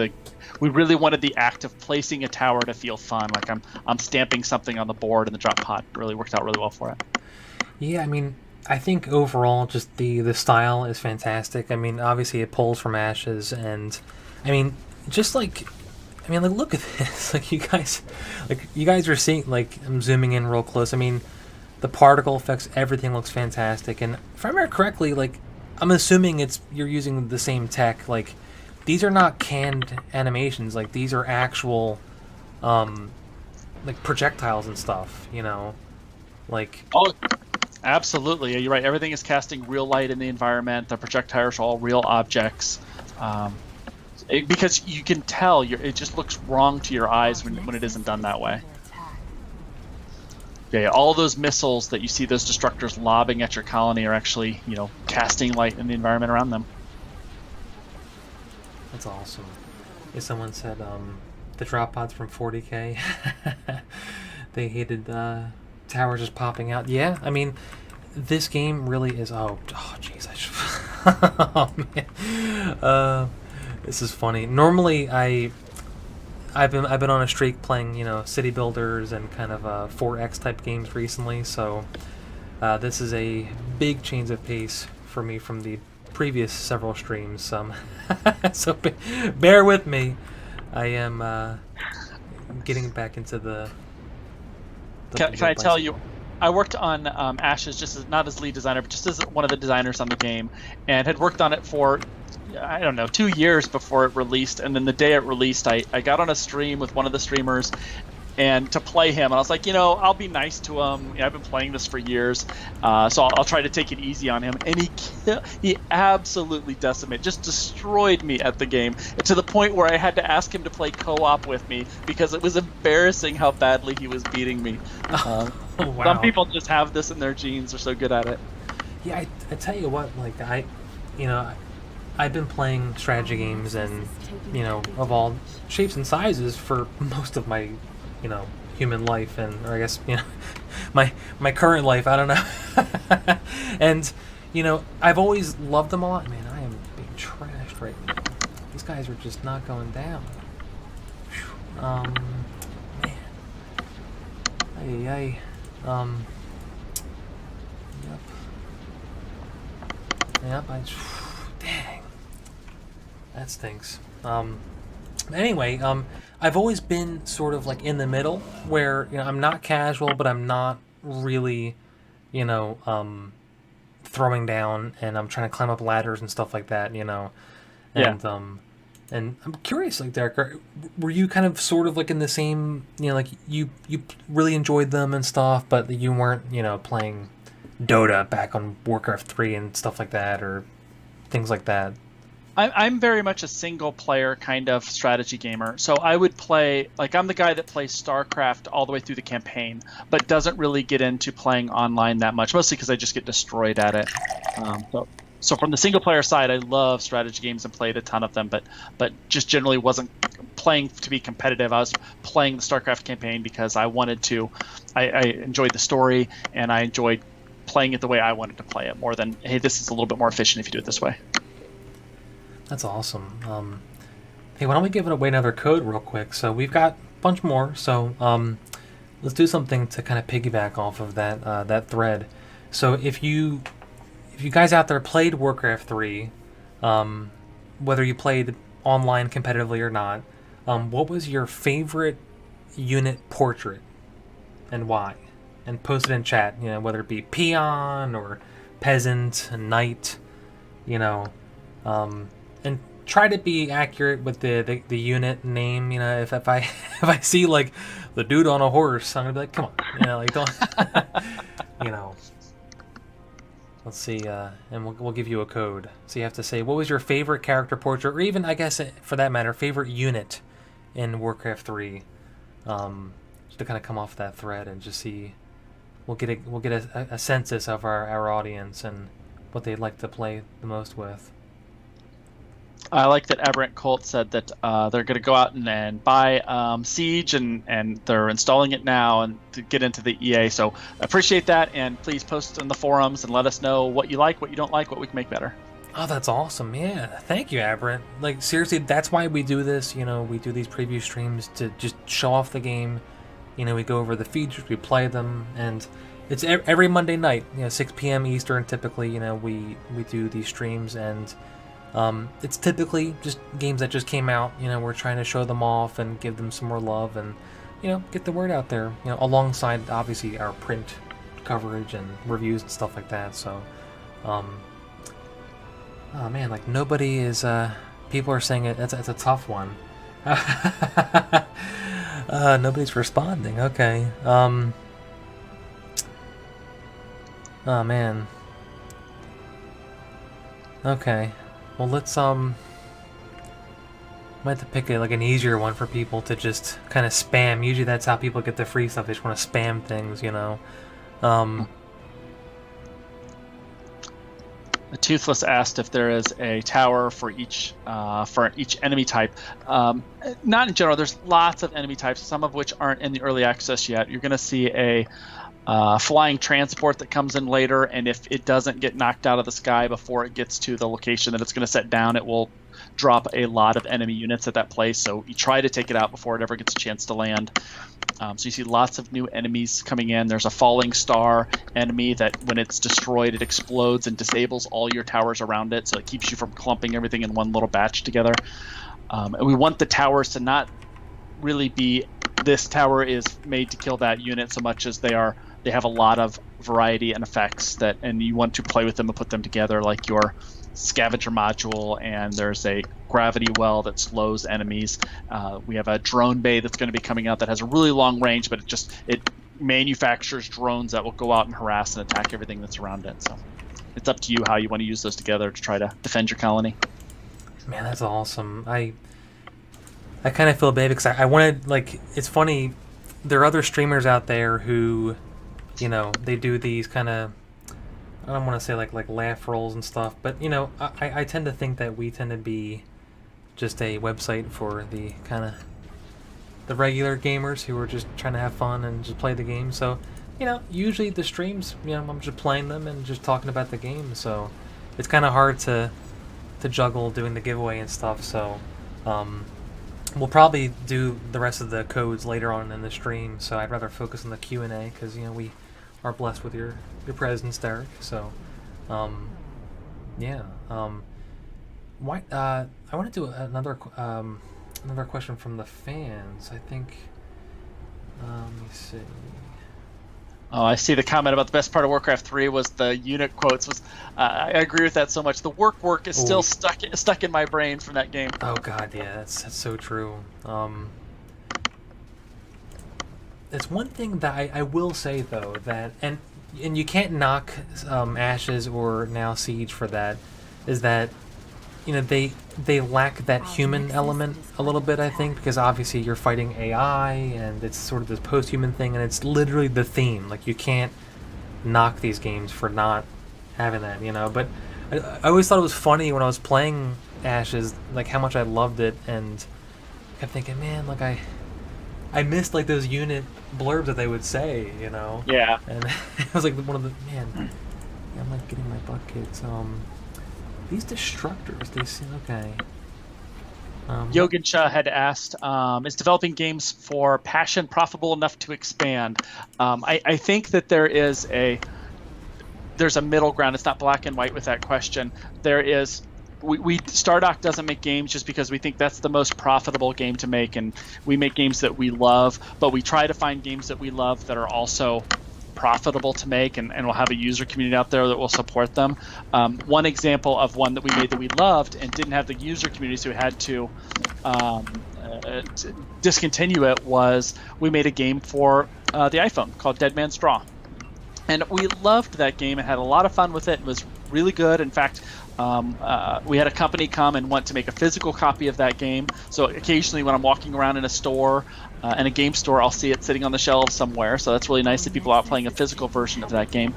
we really wanted the act of placing a tower to feel fun, like I'm stamping something on the board, and the drop pod really worked out really well for it. Yeah, I mean, I think overall, just the style is fantastic. I mean, obviously it pulls from Ashes, and I mean, look at this. You guys are seeing, I'm zooming in real close. I mean, the particle effects, everything looks fantastic. And if I remember correctly, I'm assuming you're using the same tech. These are not canned animations. These are actual, like projectiles and stuff, you know, like. Oh, absolutely. Yeah, you're right. Everything is casting real light in the environment. The projectiles are all real objects. Because you can tell it just looks wrong to your eyes when it isn't done that way. Yeah, all those missiles that you see those destructors lobbing at your colony are actually, casting light in the environment around them. That's awesome. Yeah, someone said the drop pods from 40K. They hated towers just popping out. Yeah, I mean, this game really is. Oh, jeez, I should. Oh man, this is funny. Normally, I've been on a streak playing, city builders and kind of 4X type games recently. So this is a big change of pace for me from the previous several streams. So bear with me. I am getting back into the Can I tell you, I worked on Ashes not as lead designer, but just as one of the designers on the game, and had worked on it for, I don't know, 2 years before it released. And then the day it released, I got on a stream with one of the streamers and to play him. And I was like, I'll be nice to him. I've been playing this for years, so I'll try to take it easy on him. And he absolutely decimated, just destroyed me at the game, to the point where I had to ask him to play co-op with me because it was embarrassing how badly he was beating me. Wow. Some people just have this in their genes. They're so good at it. Yeah, I tell you what, like I've been playing strategy games and, of all shapes and sizes for most of my, human life, or I guess, my current life, I don't know. And, I've always loved them a lot. Man, I am being trashed right now. These guys are just not going down. Man. Yep. Dang. That stinks. Anyway, I've always been sort of like in the middle where, I'm not casual, but I'm not really, throwing down, and I'm trying to climb up ladders and stuff like that, And, Yeah. And I'm curious, like, Derek, were you kind of sort of like in the same, like you really enjoyed them and stuff, but you weren't, playing Dota back on Warcraft 3 and stuff like that, or things like that? I'm very much a single player kind of strategy gamer. So I would play, like, I'm the guy that plays StarCraft all the way through the campaign, but doesn't really get into playing online that much, mostly because I just get destroyed at it. So from the single player side, I love strategy games and played a ton of them, but just generally wasn't playing to be competitive. I was playing the StarCraft campaign because I wanted to. I enjoyed the story, and I enjoyed playing it the way I wanted to play it more than, hey, this is a little bit more efficient if you do it this way. That's awesome. Hey, why don't we give it away another code real quick? So we've got a bunch more. So let's do something to kind of piggyback off of that thread. So if you guys out there played Warcraft 3, whether you played online competitively or not, what was your favorite unit portrait and why? And post it in chat, whether it be peon or peasant, knight, and try to be accurate with the unit name. If I if I see like the dude on a horse, I'm gonna be like, come on, like don't, Let's see, and we'll give you a code. So you have to say what was your favorite character portrait, or even, I guess, for that matter, favorite unit in Warcraft 3. Just to kind of come off that thread and just see, we'll get a census of our audience and what they'd like to play the most with. I like that Aberrant Colt said that they're going to go out and buy Siege, and they're installing it now and to get into the EA. So appreciate that, and please post in the forums and let us know what you like, what you don't like, what we can make better. Oh, that's awesome. Yeah, thank you, Aberrant. Like, seriously, that's why we do this. We do these preview streams to just show off the game. We go over the features, we play them, and it's every Monday night, 6 p.m. Eastern typically, we do these streams, and it's typically just games that just came out. We're trying to show them off and give them some more love and, get the word out there, alongside, obviously, our print coverage and reviews and stuff like that. So, oh man, like, nobody is, people are saying it's a tough one. Nobody's responding. Okay. Oh man. Okay. Well, let's might have to pick like an easier one for people to just kind of spam. Usually that's how people get the free stuff. They just want to spam things, you know. The Toothless asked if there is a tower for each enemy type. Not in general. There's lots of enemy types, some of which aren't in the early access yet. You're going to see a flying transport that comes in later, and if it doesn't get knocked out of the sky before it gets to the location that it's going to set down, it will drop a lot of enemy units at that place. So you try to take it out before it ever gets a chance to land. So you see lots of new enemies coming in. There's a falling star enemy that when it's destroyed, it explodes and disables all your towers around it, so it keeps you from clumping everything in one little batch together. And we want the towers to not really be this tower is made to kill that unit so much as they have a lot of variety and effects and you want to play with them and put them together, like your scavenger module, and there's a gravity well that slows enemies. We have a drone bay that's going to be coming out that has a really long range, but it manufactures drones that will go out and harass and attack everything that's around it. So it's up to you how you want to use those together to try to defend your colony. Man, that's awesome. I kind of feel bad because I wanted, like, it's funny, there are other streamers out there who, you know, they do these kind of, I don't want to say like laugh rolls and stuff, but you know, I tend to think that we tend to be just a website for the kind of the regular gamers who are just trying to have fun and just play the game. So, you know, usually the streams, you know, I'm just playing them and just talking about the game. So it's kind of hard to juggle doing the giveaway and stuff. So we'll probably do the rest of the codes later on in the stream. So I'd rather focus on the Q&A because, you know, we are blessed with your presence, Derek. So, yeah. Why? I want to do another question from the fans. I think. Let me see. Oh, I see the comment about the best part of Warcraft 3 was the unit quotes. I agree with that so much. The work is still stuck in my brain from that game. Oh God, yeah, that's so true. It's one thing that I will say though, that and you can't knock Ashes or now Siege for that, is that, you know, they lack that human element a little bit, I think, because obviously you're fighting AI and it's sort of this post-human thing, and it's literally the theme. Like, you can't knock these games for not having that, you know. But I always thought it was funny when I was playing Ashes, like how much I loved it, and kept thinking, man, like I missed like those unit blurbs that they would say, you know. Yeah. And it was like one of the I'm like getting my butt kicked. These destructors, they seem okay. Yogan Shah had asked, is developing games for passion profitable enough to expand? I think that there's a middle ground. It's not black and white with that question. There is. Stardock doesn't make games just because we think that's the most profitable game to make, and we make games that we love, but we try to find games that we love that are also profitable to make, and we'll have a user community out there that will support them. One example of one that we made that we loved and didn't have the user community, so we had to discontinue it, was we made a game for the iPhone called Dead Man's Straw. And we loved that game and had a lot of fun with it. It was really good. In fact, we had a company come and want to make a physical copy of that game. So occasionally when I'm walking around in a store, in a game store, I'll see it sitting on the shelves somewhere. So that's really nice that people are out playing a physical version of that game.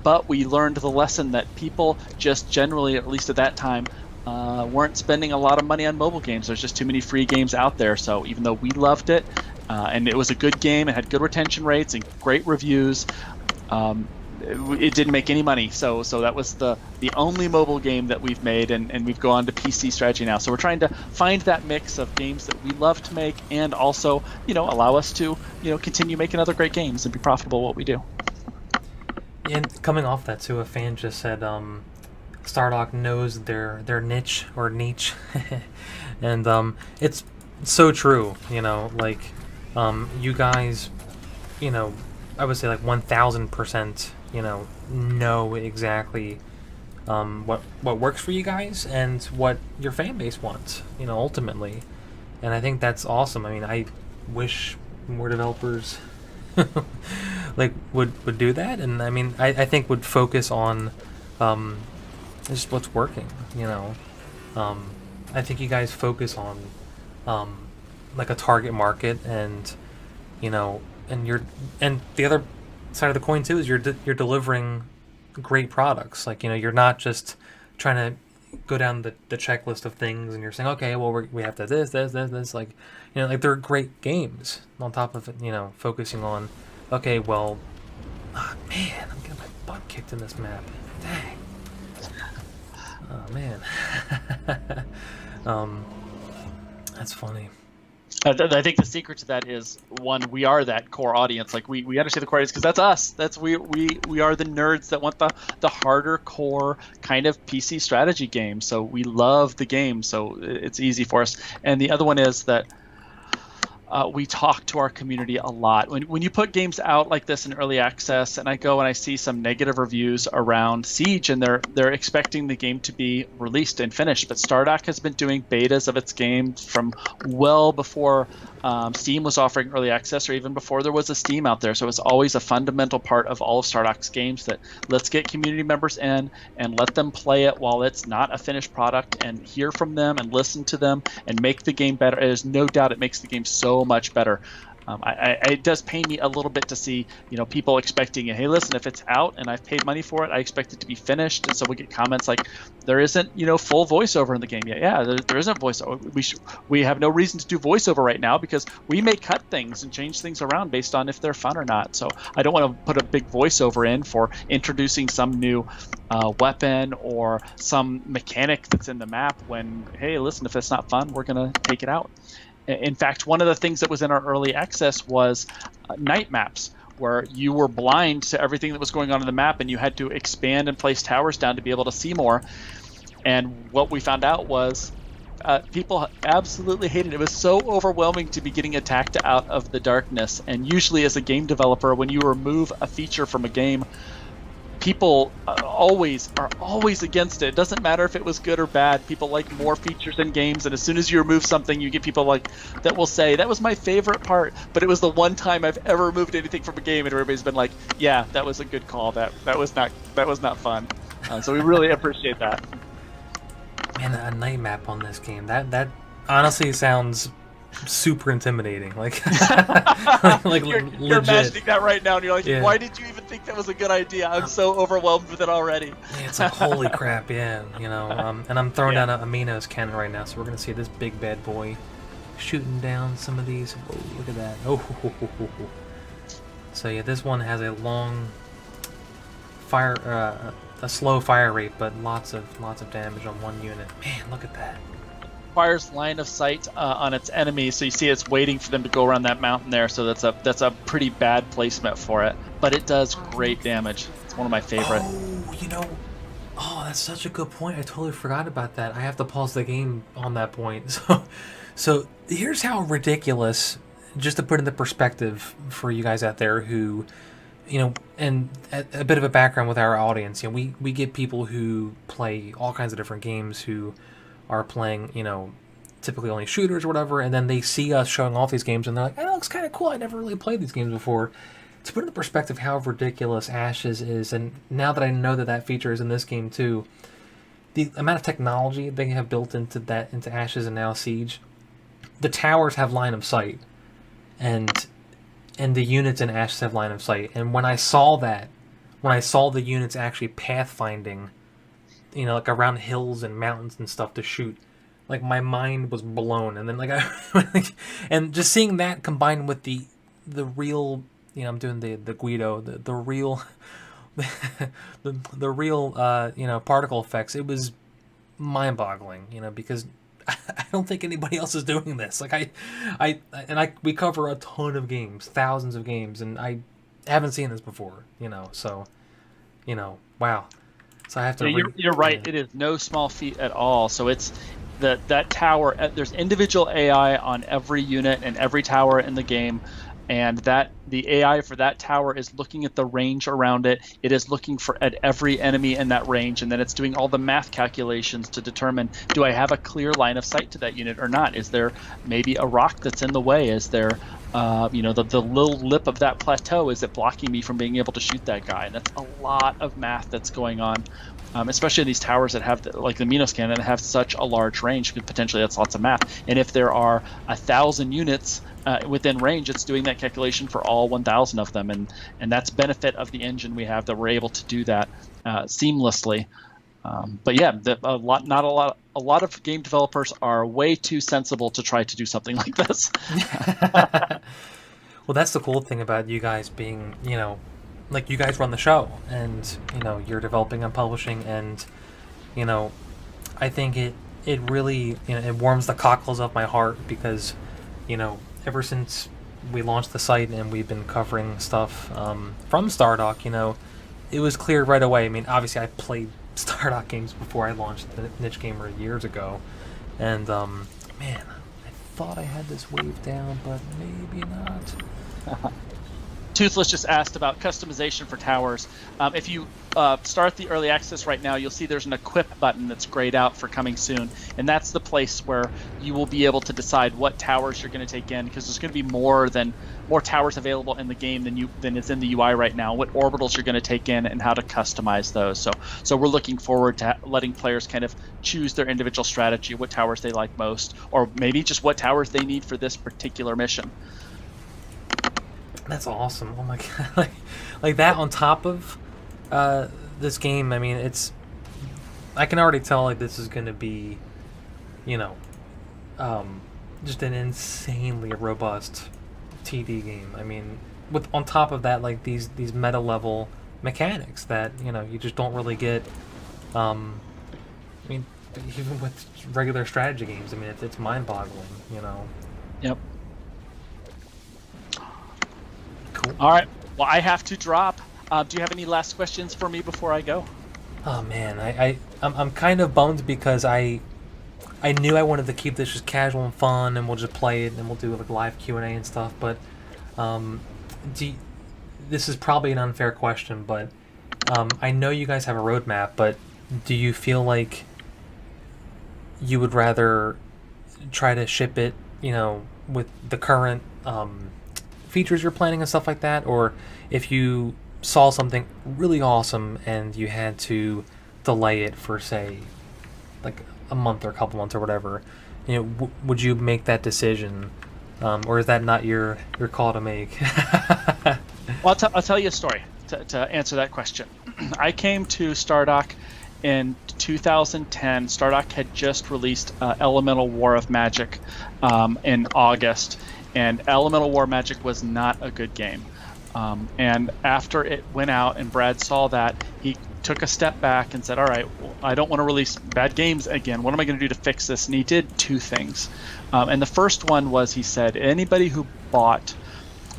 But we learned the lesson that people just generally, at least at that time, weren't spending a lot of money on mobile games. There's just too many free games out there. So even though we loved it, and it was a good game, it had good retention rates and great reviews, it didn't make any money, so that was the only mobile game that we've made, and we've gone to PC strategy now. So we're trying to find that mix of games that we love to make and also, you know, allow us to, you know, continue making other great games and be profitable at what we do. And coming off that too, a fan just said Stardock knows their niche or niche, and it's so true. You know, like you guys, you know, I would say like 1000%, you know exactly what works for you guys and what your fan base wants, you know, ultimately. And I think that's awesome. I mean, I wish more developers like would do that, and I mean I think would focus on just what's working, you know. I think you guys focus on like a target market, and you know, and the other side of the coin too is you're delivering great products. Like, you know, you're not just trying to go down the checklist of things and you're saying, okay, well we have to this, like, you know, like they're great games on top of it, you know, focusing on, okay, well, oh, man, I'm getting my butt kicked in this map. Dang. Oh man. That's funny. I think the secret to that is, one, we are that core audience. Like we understand the core audience because that's us. That's we are the nerds that want the harder core kind of PC strategy game. So we love the game, so it's easy for us. And the other one is that we talk to our community a lot. When you put games out like this in early access, and I go and I see some negative reviews around Siege, and they're expecting the game to be released and finished, but Stardock has been doing betas of its game from well before Steam was offering early access, or even before there was a Steam out there. So it's always a fundamental part of all of Stardock's games that let's get community members in and let them play it while it's not a finished product, and hear from them and listen to them and make the game better. There's no doubt it makes the game so much better. It does pain me a little bit to see, you know, people expecting, hey, listen, if it's out and I've paid money for it, I expect it to be finished. And so we get comments like, there isn't, you know, full voiceover in the game yet. Yeah, there isn't voiceover. We have no reason to do voiceover right now because we may cut things and change things around based on if they're fun or not. So I don't want to put a big voiceover in for introducing some new weapon or some mechanic that's in the map when, hey, listen, if it's not fun, we're going to take it out. In fact, one of the things that was in our early access was night maps, where you were blind to everything that was going on in the map and you had to expand and place towers down to be able to see more. And what we found out was people absolutely hated it. It was so overwhelming to be getting attacked out of the darkness. And usually as a game developer, when you remove a feature from a game, people are always against it. It doesn't matter if it was good or bad. People like more features in games, and as soon as you remove something, you get people like that will say, that was my favorite part, but it was the one time I've ever removed anything from a game, and everybody's been like, yeah, that was a good call. That was not fun. So we really appreciate that. Man, a night map on this game, that honestly sounds super intimidating. Like, you're imagining that right now, and you're like, yeah. Why did you even think that was a good idea? I'm so overwhelmed with it already. Yeah, it's like, holy crap, yeah, you know. And I'm throwing down a Minos cannon right now, so we're gonna see this big bad boy shooting down some of these. Oh, look at that! Oh, so yeah, this one has a long fire, a slow fire rate, but lots of damage on one unit. Man, look at that. Requires line of sight on its enemies, so you see it's waiting for them to go around that mountain there. So that's a pretty bad placement for it, but it does great damage. It's one of my favorite. Oh, you know, that's such a good point. I totally forgot about that. I have to pause the game on that point. So here's how ridiculous. Just to put into perspective for you guys out there who, you know, and a bit of a background with our audience. You know, we get people who play all kinds of different games who are playing, you know, typically only shooters or whatever, and then they see us showing off these games and they're like, oh, that looks kind of cool. I never really played these games before. To put into perspective how ridiculous Ashes is, and now that I know that feature is in this game too, the amount of technology they have built into Ashes and now Siege, the towers have line of sight, and the units in Ashes have line of sight. And when I saw the units actually pathfinding, you know, like around hills and mountains and stuff to shoot, like my mind was blown. And then and just seeing that combined with the real, you know, I'm doing the Guido, the real the real you know, particle effects, it was mind-boggling, you know, because I don't think anybody else is doing this. Like we cover a ton of games, thousands of games, and I haven't seen this before, you know. So, you know, wow. So I have to. You're right. Yeah. It is no small feat at all. So it's that tower. There's individual AI on every unit and every tower in the game, and the AI for that tower is looking at the range around it. It is looking at every enemy in that range, and then it's doing all the math calculations to determine, do I have a clear line of sight to that unit or not? Is there maybe a rock that's in the way? Is there The little lip of that plateau, is it blocking me from being able to shoot that guy? And that's a lot of math that's going on, especially in these towers that have, like the Minos cannon, that have such a large range, because potentially that's lots of math. And if there are 1,000 units within range, it's doing that calculation for all 1,000 of them. And that's benefit of the engine we have, that we're able to do that seamlessly. But yeah, a lot of game developers are way too sensible to try to do something like this. Well, that's the cool thing about you guys being, like you guys run the show, and you're developing and publishing, and I think it really it warms the cockles of my heart, because ever since we launched the site and we've been covering stuff from Stardock, it was clear right away. I mean, obviously I played Stardock games before I launched the Niche Gamer years ago, and man, I thought I had this wave down, but maybe not. Toothless just asked about customization for towers. If you start the early access right now, you'll see there's an equip button that's grayed out for coming soon, and that's the place where you will be able to decide what towers you're going to take in, because there's going to be more towers available in the game than is in the UI right now. What orbitals you're going to take in and how to customize those. So we're looking forward to letting players kind of choose their individual strategy, what towers they like most, or maybe just what towers they need for this particular mission. That's awesome. Oh my god. like that on top of this game, I mean, I can already tell like this is going to be just an insanely robust TD game. I mean, with on top of that, like these meta level mechanics that you just don't really get. I mean, even with regular strategy games, I mean, it's mind-boggling. Yep. Cool. All right. Well, I have to drop. Do you have any last questions for me before I go? Oh man, I'm kind of bummed, because I knew I wanted to keep this just casual and fun, and we'll just play it and we'll do like live Q&A and stuff. But this is probably an unfair question, but I know you guys have a roadmap, but do you feel like you would rather try to ship it, with the current features you're planning and stuff like that, or if you saw something really awesome and you had to delay it for, say, like a month or a couple months or whatever, would you make that decision, or is that not your call to make? Well, I'll tell you a story to answer that question. I came to Stardock in 2010. Stardock had just released Elemental War of Magic in August, and Elemental War Magic was not a good game. And after it went out and Brad saw that, he took a step back and said, all right, well, I don't want to release bad games again. What am I going to do to fix this? And he did two things. And the first one was, he said, anybody who bought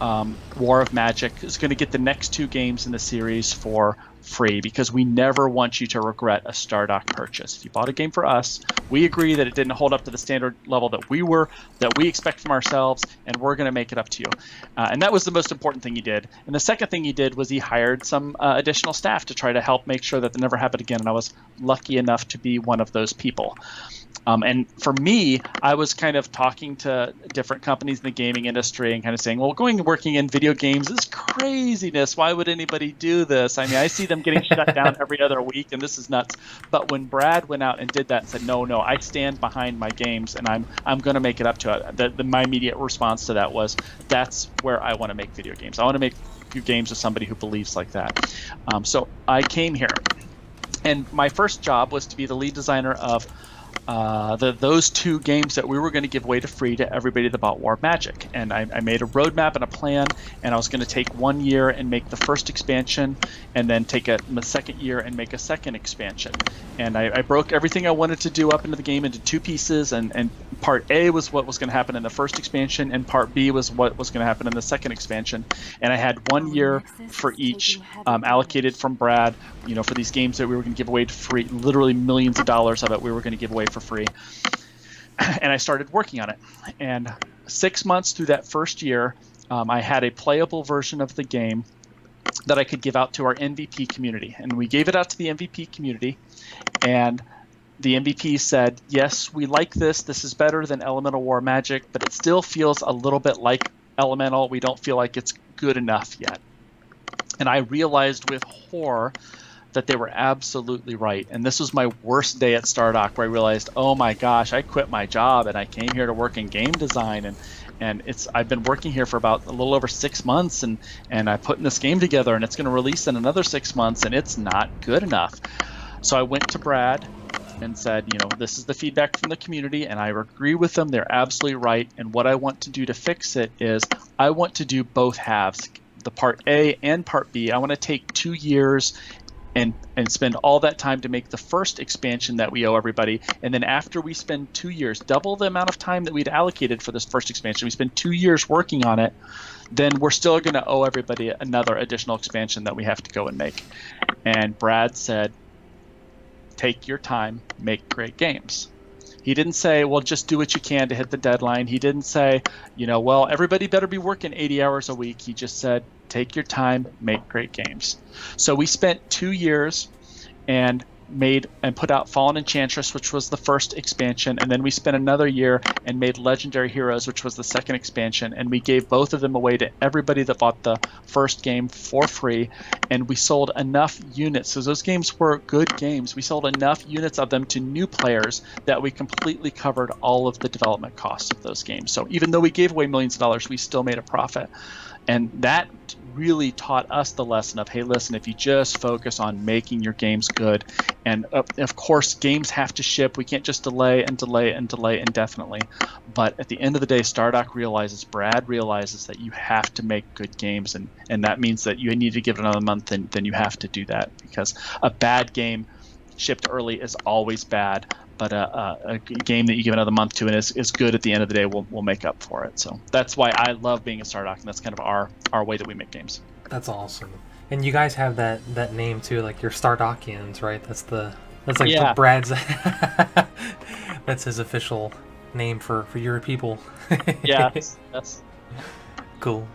War of Magic is going to get the next two games in the series for free, because we never want you to regret a Stardock purchase. If you bought a game for us, we agree that it didn't hold up to the standard level that we expect from ourselves, and we're going to make it up to you. And that was the most important thing he did. And the second thing he did was he hired some additional staff to try to help make sure that that never happened again. And I was lucky enough to be one of those people. And for me, I was kind of talking to different companies in the gaming industry and kind of saying, well, going and working in video games is craziness. Why would anybody do this? I mean, I see them getting shut down every other week, and this is nuts. But when Brad went out and did that and said, no, I stand behind my games, and I'm going to make it up to it, my immediate response to that was, that's where I want to make video games. I want to make games with somebody who believes like that. So I came here, and my first job was to be the lead designer of those two games that we were going to give away to free to everybody that bought War of Magic. And I made a roadmap and a plan, and I was going to take 1 year and make the first expansion, and then take the second year and make a second expansion. And I broke everything I wanted to do up into the game into two pieces, and part A was what was going to happen in the first expansion, and part B was what was going to happen in the second expansion. And I had 1 year for each allocated from Brad, for these games that we were going to give away to free, literally millions of dollars of it we were going to give away for free. And I started working on it. And 6 months through that first year, I had a playable version of the game that I could give out to our MVP community. And we gave it out to the MVP community, and the MVP said, yes, we like this. This is better than Elemental War Magic, but it still feels a little bit like elemental. We don't feel like it's good enough yet. And I realized with horror that they were absolutely right. And this was my worst day at Stardock, where I realized, oh my gosh, I quit my job and I came here to work in game design, and I've been working here for about a little over 6 months, and I put this game together, and it's going to release in another 6 months, and it's not good enough. So I went to Brad and said, this is the feedback from the community, and I agree with them. They're absolutely right. And what I want to do to fix it is I want to do both halves, the part A and part B. I want to take 2 years and spend all that time to make the first expansion that we owe everybody. And then after we spend 2 years, double the amount of time that we'd allocated for this first expansion, we spend 2 years working on it, then we're still going to owe everybody another additional expansion that we have to go and make. And Brad said, take your time, make great games. He didn't say, well, just do what you can to hit the deadline. He didn't say, well, everybody better be working 80 hours a week. He just said, take your time, make great games. So we spent 2 years and put out Fallen Enchantress, which was the first expansion, and then we spent another year and made Legendary Heroes, which was the second expansion, and we gave both of them away to everybody that bought the first game for free, and we sold enough units. So those games were good games. We sold enough units of them to new players that we completely covered all of the development costs of those games. So even though we gave away millions of dollars, we still made a profit. And that really taught us the lesson of, hey, listen, if you just focus on making your games good, and of course, games have to ship. We can't just delay and delay and delay indefinitely. But at the end of the day, Brad realizes that you have to make good games, and that means that you need to give it another month, and then you have to do that, because a bad game shipped early is always bad. But a game that you give another month to and is good at the end of the day will make up for it. So that's why I love being a Stardock, and that's kind of our way that we make games. That's awesome. And you guys have that name too, like your Stardockians, right? That's like Brad's. That's his official name for your people. Yes. Cool.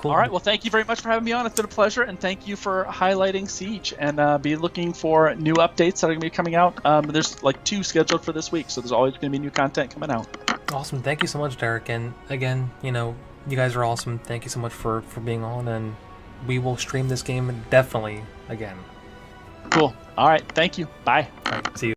All right. Well, thank you very much for having me on. It's been a pleasure, and thank you for highlighting Siege. And be looking for new updates that are going to be coming out. There's like 2 scheduled for this week, so there's always going to be new content coming out. Awesome. Thank you so much, Derek. And again, you guys are awesome. Thank you so much for being on, and we will stream this game definitely again. Cool. All right. Thank you. Bye. All right. See you.